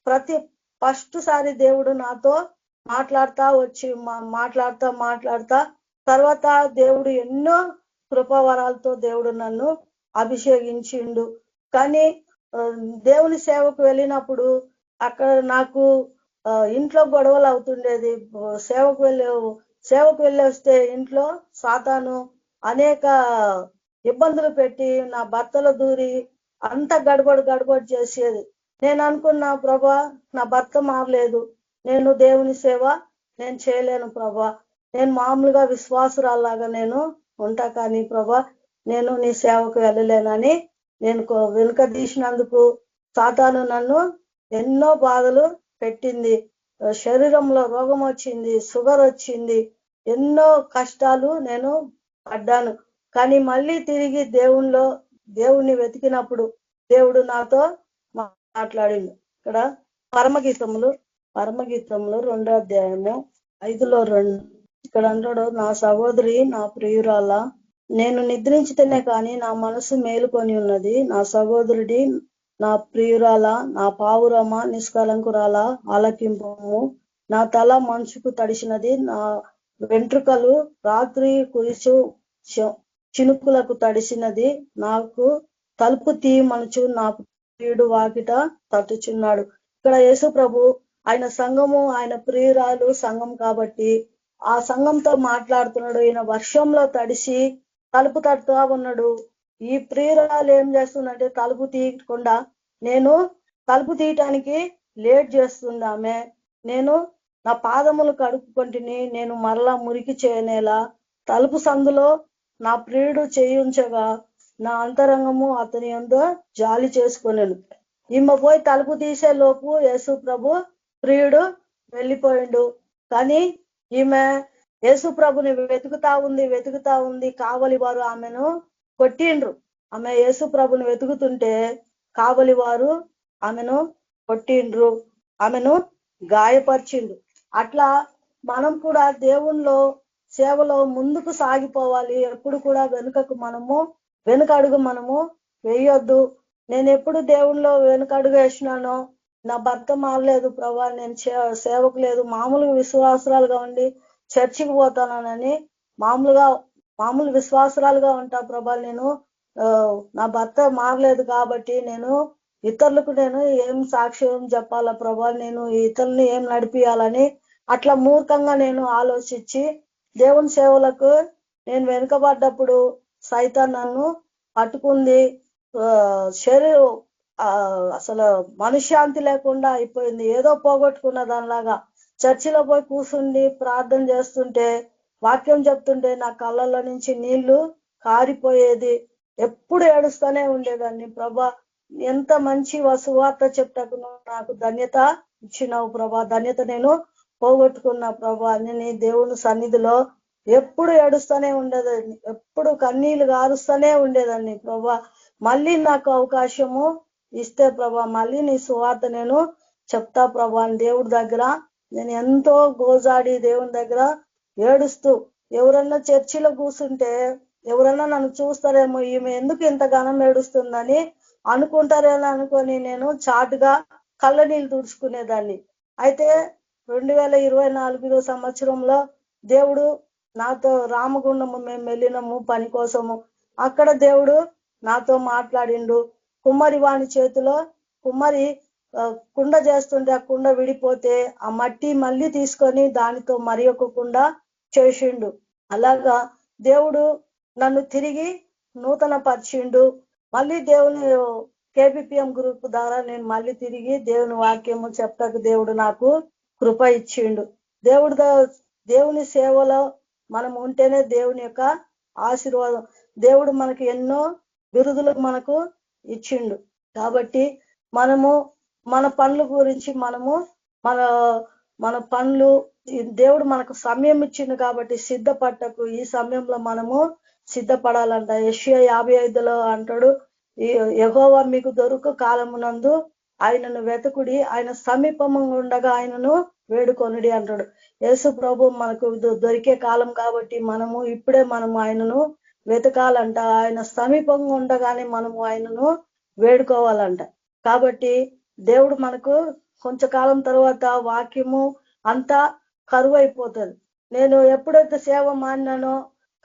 ప్రతి ఫస్ట్ సారి దేవుడు నాతో మాట్లాడుతా వచ్చి మాట్లాడుతా తర్వాత దేవుడు ఎన్నో కృపావరాలతో దేవుడు నన్ను అభిషేకించిండు. కానీ దేవుని సేవకు వెళ్ళినప్పుడు అక్కడ నాకు ఇంట్లో గొడవలు అవుతుండేది. సేవకు వెళ్ళి వస్తే ఇంట్లో సాతాను అనేక ఇబ్బందులు పెట్టి నా భర్తలో దూరి అంత గడబడి చేసేది. నేను అనుకున్నా, ప్రభా నా భర్త మారలేదు, నేను దేవుని సేవ నేను చేయలేను ప్రభా, నేను మామూలుగా విశ్వాసురాల్లాగా నేను ఉంటా, కానీ ప్రభా నేను నీ సేవకు వెళ్ళలేనని నేను వెనుక తీసినందుకు సాతాను నన్ను ఎన్నో బాధలు పెట్టింది. శరీరంలో రోగం వచ్చింది, షుగర్ వచ్చింది, ఎన్నో కష్టాలు నేను పడ్డాను. కానీ మళ్ళీ తిరిగి దేవుణ్ణి వెతికినప్పుడు దేవుడు నాతో మాట్లాడిండు. ఇక్కడ పరమగీతములు 2వ అధ్యాయము 5లో 2 ఇక్కడ అంటాడు, నా సహోదరి నా ప్రియురాల, నేను నిద్రించితేనే కానీ నా మనసు మేలుకొని ఉన్నది. నా సహోదరుడి నా ప్రియురాల, నా పావురమ నిష్కలంకురాల ఆలకింపము. నా తల మంచుకు తడిసినది, నా వెంట్రుకలు రాత్రి కురిసు చినుకులకు తడిసినది. నాకు తలుపు తీయమనుచు నా ప్రియుడు వాకిట తట్టుచున్నాడు. ఇక్కడ యేసు ప్రభు ఆయన సంఘము, ఆయన ప్రియురాలు సంఘం కాబట్టి ఆ సంఘంతో మాట్లాడుతున్నాడు. ఈయన వర్షంలో తడిసి తలుపు తట్టుతా ఉన్నాడు. ఈ ప్రియురాలు ఏం చేస్తుందంటే తలుపు తీయకుండా, నేను తలుపు తీయటానికి లేట్ చేస్తుంది ఆమె, నేను నా పాదములు కడుక్కుంటుని నేను మరలా మురికి చేయనేలా తలుపు సందులో నా ప్రియుడు చేయించగా నా అంతరంగము అతని యందు జాలి చేసుకునేను. ఈమె పోయి తలుపు తీసే లోపు యేసు ప్రభు ప్రియుడు వెళ్ళిపోయిండు. కానీ ఈమె యేసు ప్రభుని వెతుకుతా ఉంది. కావలి వారు ఆమెను కొట్టిండ్రు. ఆమె యేసు ప్రభుని వెతుకుతుంటే కావలి వారు ఆమెను కొట్టిండ్రు, ఆమెను గాయపరిచిండ్రు. అట్లా మనం కూడా దేవుణ్ణిలో సేవలో ముందుకు సాగిపోవాలి. ఎప్పుడు కూడా వెనుక అడుగు మనము వేయొద్దు. నేను ఎప్పుడు దేవుణ్ణిలో వెనుక అడుగు వేసినానో, నా భర్త మారలేదు ప్రభా, నేను సేవకు లేదు, మామూలుగా విశ్వాసరాలుగా ఉండి చర్చికి పోతానని మామూలు విశ్వాసరాలుగా ఉంటా ప్రభా, నేను నా భర్త మారలేదు కాబట్టి నేను ఇతరులకు నేను ఏం సాక్ష్యం చెప్పాలా ప్రభా, నేను ఇతరులని ఏం నడిపియాలని అట్లా మూర్ఖంగా నేను ఆలోచించి దేవుని సేవలకు నేను వెనుకబడ్డప్పుడు సైతాన్ నన్ను పట్టుకుంది. శరీరం అసలు మనశ్శాంతి లేకుండా అయిపోయింది. ఏదో పోగొట్టుకున్న దానిలాగా చర్చిలో పోయి కూర్చుండి ప్రార్థన చేస్తుంటే, వాక్యం చెప్తుంటే నా కళ్ళల్లో నుంచి నీళ్లు కారిపోయేది. ఎప్పుడు ఏడుస్తూనే ఉండేదాన్ని. ప్రభా ఎంత మంచి సువార్త చెప్తాకు నాకు ధన్యత ఇచ్చినావు ప్రభా, ధన్యత నేను పోగొట్టుకున్నా ప్రభా అని నీ దేవుని సన్నిధిలో ఎప్పుడు ఏడుస్తూనే ఉండేదాన్ని, ఎప్పుడు కన్నీళ్లు గారుస్తూనే ఉండేదాన్ని. ప్రభా మళ్ళీ నాకు అవకాశము ఇస్తే ప్రభా మళ్ళీ నీ సువార్త నేను చెప్తా ప్రభా. దేవుడి దగ్గర నేను ఎంతో గోజాడి దేవుని దగ్గర ఏడుస్తూ, ఎవరన్నా చర్చిలో కూర్చుంటే ఎవరన్నా నన్ను చూస్తారేమో, ఈమె ఎందుకు ఇంతగానం ఏడుస్తుందని అనుకుంటారేమో అనుకొని నేను చాటుగా కళ్ళ నీళ్ళు తుడుచుకునేదాన్ని. అయితే 2024 సంవత్సరంలో దేవుడు నాతో రామగుండము మేము వెళ్ళినము పని కోసము. అక్కడ దేవుడు నాతో మాట్లాడిండు. కుమ్మరి వాని చేతిలో కుమ్మరి కుండ చేస్తుంటే ఆ కుండ విడిపోతే ఆ మట్టి మళ్ళీ తీసుకొని దానితో మరి ఒక కుండ చేసిండు. అలాగా దేవుడు నన్ను తిరిగి నూతన పరిచిండు. మళ్ళీ దేవుని KBPM గ్రూప్ ద్వారా నేను మళ్ళీ తిరిగి దేవుని వాక్యము చెప్తాకు దేవుడు నాకు కృప ఇచ్చిండు. దేవుని సేవలో మనం ఉంటేనే దేవుని యొక్క ఆశీర్వాదం. దేవుడు మనకి ఎన్నో బిరుదులు మనకు ఇచ్చిండు. కాబట్టి మనము మన పనుల గురించి మన పనులు దేవుడు మనకు సమయం ఇచ్చిండు కాబట్టి సిద్ధపట్టకు. ఈ సమయంలో మనము సిద్ధపడాలంట. యెషయా 55లో అంటాడు, యెహోవా మీకు దొరుకు కాలమునందు ఆయనను వెతుకుడి, ఆయన సమీపంగా ఉండగా ఆయనను వేడుకొనుడి అంటాడు. యేసు ప్రభు మనకు దొరికే కాలం కాబట్టి ఇప్పుడే మనము ఆయనను వెతకాలంట. ఆయన సమీపంగా ఉండగానే మనము ఆయనను వేడుకోవాలంట. కాబట్టి దేవుడు మనకు కొంచెంకాలం తర్వాత వాక్యము అంతా కరువు అయిపోతుంది. నేను ఎప్పుడైతే సేవ మాన్నానో,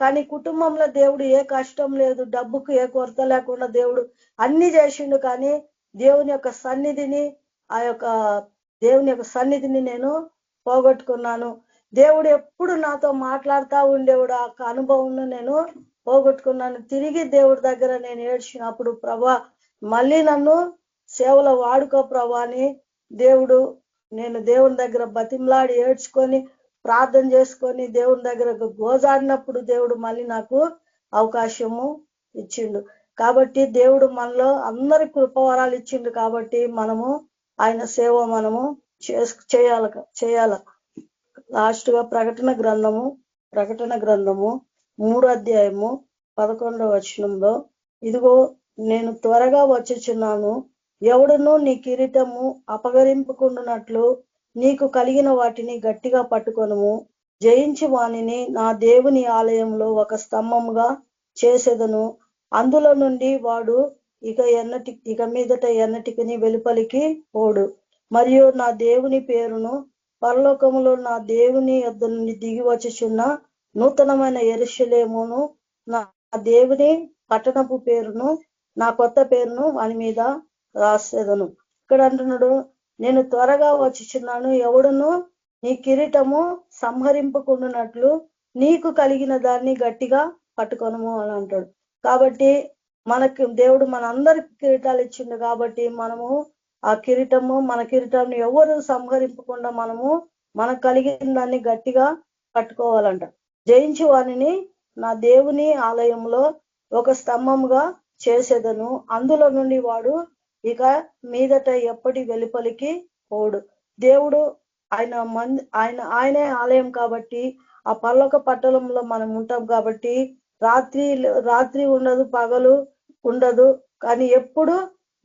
కానీ కుటుంబంలో దేవుడు ఏ కష్టం లేదు, డబ్బుకు ఏ కొరత లేకుండా దేవుడు అన్ని చేసిండు. కానీ దేవుని యొక్క సన్నిధిని నేను పోగొట్టుకున్నాను. దేవుడు ఎప్పుడు నాతో మాట్లాడుతూ ఉండేవాడు. ఆ అనుభవం నేను పోగొట్టుకున్నాను. తిరిగి దేవుడి దగ్గర నేను ఏడ్చినప్పుడు, ప్రభా మళ్ళీ నన్ను సేవలో వాడుకో ప్రభా అని నేను దేవుని దగ్గర బతిమలాడి ఏడ్చుకొని ప్రార్థన చేసుకొని దేవుని దగ్గర గోజాడినప్పుడు దేవుడు మళ్ళీ నాకు అవకాశము ఇచ్చిండు. కాబట్టి దేవుడు మనలో అందరి కృపవరాలు ఇచ్చిండు. కాబట్టి మనము ఆయన సేవ మనము చేయాల. లాస్ట్ గా ప్రకటన గ్రంథము 3:11 ఇదిగో నేను త్వరగా వచ్చుచున్నాను, ఎవడునూ నీ కిరీటము అపహరింపకుండునట్లు నీకు కలిగిన వాటిని గట్టిగా పట్టుకొనుము, జయించి వానిని నా దేవుని ఆలయంలో ఒక స్తంభముగా చేసేదను, అందులో నుండి వాడు ఇక మీదట ఎన్నటికి వెలుపలికి పోడు. మరియు నా దేవుని పేరును, పరలోకములో నా దేవుని యొద్ద నుండి దిగి వచ్చుచున్న నూతనమైన యెరూషలేమును, నా దేవుని పట్టణపు పేరును, నా కొత్త పేరును వాని మీద రాసేదను. ఇక్కడ అంటున్నాడు, నేను త్వరగా వచ్చుచున్నాను, ఎవడును నీ కిరీటము సంహరింపకుండానట్లు నీకు కలిగిన దాన్ని గట్టిగా పట్టుకొనము అని అంటాడు. కాబట్టి మనకి దేవుడు మనందరికి కిరీటాలు ఇచ్చిండు. కాబట్టి మనము ఆ మన కిరీటాన్ని ఎవరు సంహరింపకుండా మనకు కలిగిన దాన్ని గట్టిగా పట్టుకోవాలంట. జయించి వానిని నా దేవుని ఆలయంలో ఒక స్తంభముగా చేసేదను, అందులో నుండి వాడు ఇక మీదట ఎప్పటి వెలుపలికి పోడు. దేవుడు ఆయనే ఆలయం కాబట్టి ఆ పరలోక పట్టణంలో మనం ఉంటాం. కాబట్టి రాత్రి ఉండదు, పగలు ఉండదు, కానీ ఎప్పుడు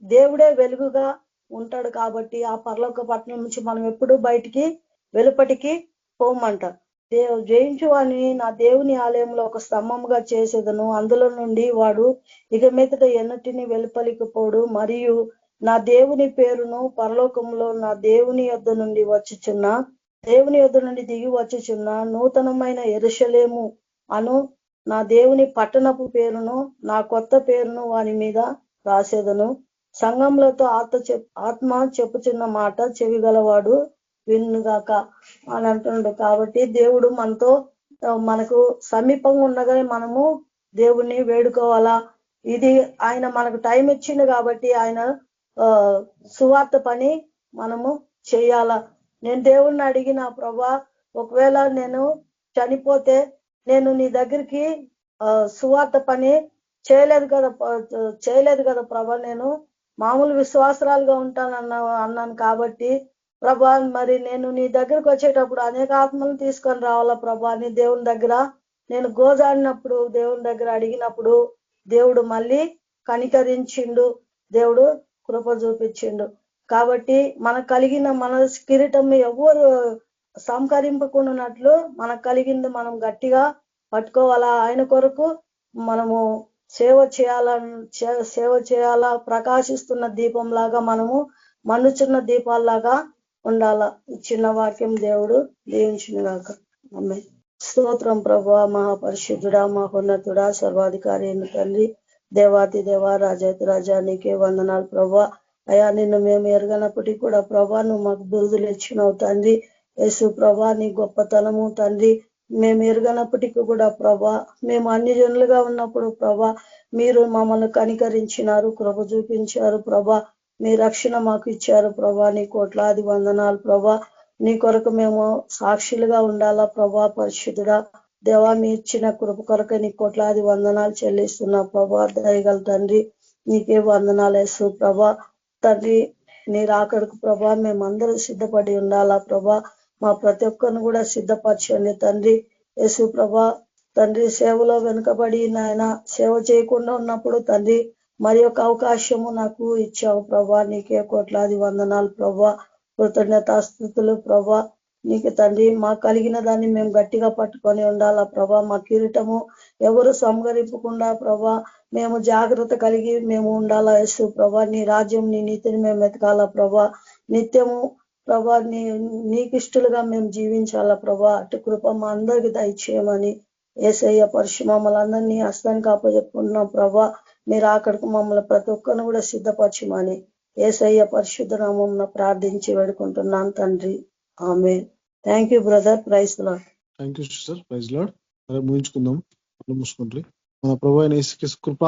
దేవుడే వెలుగుగా ఉంటాడు. కాబట్టి ఆ పరలోక పట్టణం నుంచి మనం ఎప్పుడు బయటికి వెలుపటికి పోమంట. జయించు అని నా దేవుని ఆలయంలో ఒక స్తంభముగా చేసేదను, అందులో నుండి వాడు ఇక మీదట ఎన్నటిని వెలుపలికి పోడు. మరియు నా దేవుని పేరును, పరలోకంలో నా దేవుని యొద్ద నుండి దిగి వచ్చుచున్న నూతనమైన యెరూషలేము అను నా దేవుని పట్టణపు పేరును, నా కొత్త పేరును వాని మీద రాసేదను. సంఘములతో ఆత్మ చెప్పుచున్న మాట చెవిగలవాడు వినుగాక అని అంటున్నాడు. కాబట్టి దేవుడు మనకు సమీపంగా ఉండగానే మనము దేవుణ్ణి వేడుకోవాలా. ఇది ఆయన మనకు టైం ఇచ్చిండు కాబట్టి ఆయన సువార్త పని మనము చేయాలా. నేను దేవుణ్ణి అడిగిన, ప్రభా ఒకవేళ నేను చనిపోతే నేను నీ దగ్గరికి సువార్త పని చేయలేదు కదా ప్రభా, నేను మామూలు విశ్వాసరాలుగా అన్నాను కాబట్టి ప్రభా మరి నేను నీ దగ్గరకు వచ్చేటప్పుడు అనేక ఆత్మలను తీసుకొని రావాలా ప్రభా అని దేవుని దగ్గర నేను గోజాడినప్పుడు, దేవుని దగ్గర అడిగినప్పుడు దేవుడు మళ్ళీ కనికరించిండు, దేవుడు కృప చూపించిండు. కాబట్టి మనకు కలిగిన మన కిరీటం ఎవరు సంకరింపకున్నట్లు మనకు కలిగింది మనం గట్టిగా పట్టుకోవాలా. ఆయన కొరకు మనము సేవ చేయాలా. ప్రకాశిస్తున్న దీపంలాగా మనము మన్నుచున్న దీపాల్లాగా ఉండాలా. చిన్న వాక్యం దేవుడు దీవించుగాక. ఆమేన్. స్తోత్రం ప్రభువా, మహాపరిశుద్ధుడా, మహోన్నతుడా, సర్వాధికారి తండ్రి, దేవాతి దేవా, రాజాతి రాజా, నీకే వందనాలు ప్రభువా. అయా నిన్ను మేము ఎరగనప్పటికీ కూడా ప్రభా నువ్వు మాకు బిరుదులు ఇచ్చినావు తండ్రి. యేసు ప్రభా నీ గొప్పతనము తండ్రి మేము ఎరగనప్పటికీ కూడా ప్రభా, మేము అన్ని జనులుగా ఉన్నప్పుడు ప్రభా మీరు మమ్మల్ని కనికరించినారు, కృప చూపించారు ప్రభా, మీ రక్షణ మాకు ఇచ్చారు ప్రభా. నీ కోట్లాది వందనాలు ప్రభా. నీ కొరకు మేము సాక్షులుగా ఉండాలా ప్రభా. పరిశుద్ధుడా దేవా, మీ ఇచ్చిన కృప కొరకు నీ కోట్లాది వందనాలు చెల్లిస్తున్నా ప్రభా. దయగల తండ్రి నీకే వందనాలు యేసు ప్రభా. తండ్రి నీ రాకడకు ప్రభా మేమందరూ సిద్ధపడి ఉండాలా ప్రభా. మా ప్రతి ఒక్కరిని కూడా సిద్ధపరచండి తండ్రి యేసు ప్రభా. తండ్రి సేవలో వెనుకబడి నాయన సేవ చేయకుండా ఉన్నప్పుడు తండ్రి మరి ఒక అవకాశము నాకు ఇచ్చావు ప్రభా. నీకే కోట్లాది వందనాలు ప్రభా. కృతజ్ఞతాస్తుతులు ప్రభా. నీకు తండ్రి మా కలిగిన దాన్ని మేము గట్టిగా పట్టుకొని ఉండాలా ప్రభా. మా కిరీటము ఎవరు సంహరింపకుండా ప్రభా మేము జాగ్రత్త కలిగి మేము ఉండాలా యేసు ప్రభా. నీ రాజ్యం నీ నీతిని మేము వెతకాలా ప్రభా. నిత్యము ప్రభా నీకు ఇష్టలుగా మేము జీవించాలా ప్రభా. అటు కృప మా అందరికి దయచేయమని యేసయ్య మమ్మల్ని హస్తానికి అప్పచెప్పుకున్నాం ప్రభా. మీరు అక్కడికి మమ్మల్ని ప్రతి ఒక్కరిని కూడా సిద్ధపరచమని యేసయ్య పరిశుద్ధ నామం ప్రార్థించి వేడుకుంటున్నాను తండ్రి. ఆమేన్. Thank you brother. Praise lord. Thank you sister. Praise Lord. సరే ముగించుకుందాం. మూసుకుంటారు. మన ప్రభు అయిన యేసుక్రీస్తు కృప,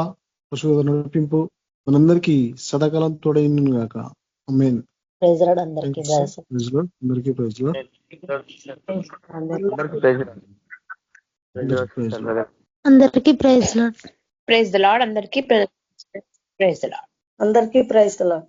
పరిశుద్ధ నడిపింపు మనందరికీ సదాకాలం తోడైను గాక. ఆమేన్. ప్రైజ్ లార్డ్ అందరికీ. Praise Lord. అందరికీ ప్రైజ్ లార్డ్. అందరికీ praise Lord. Praise the Lord అందరికీ. Praise the Lord. అందరికీ ప్రైజ్ లార్డ్.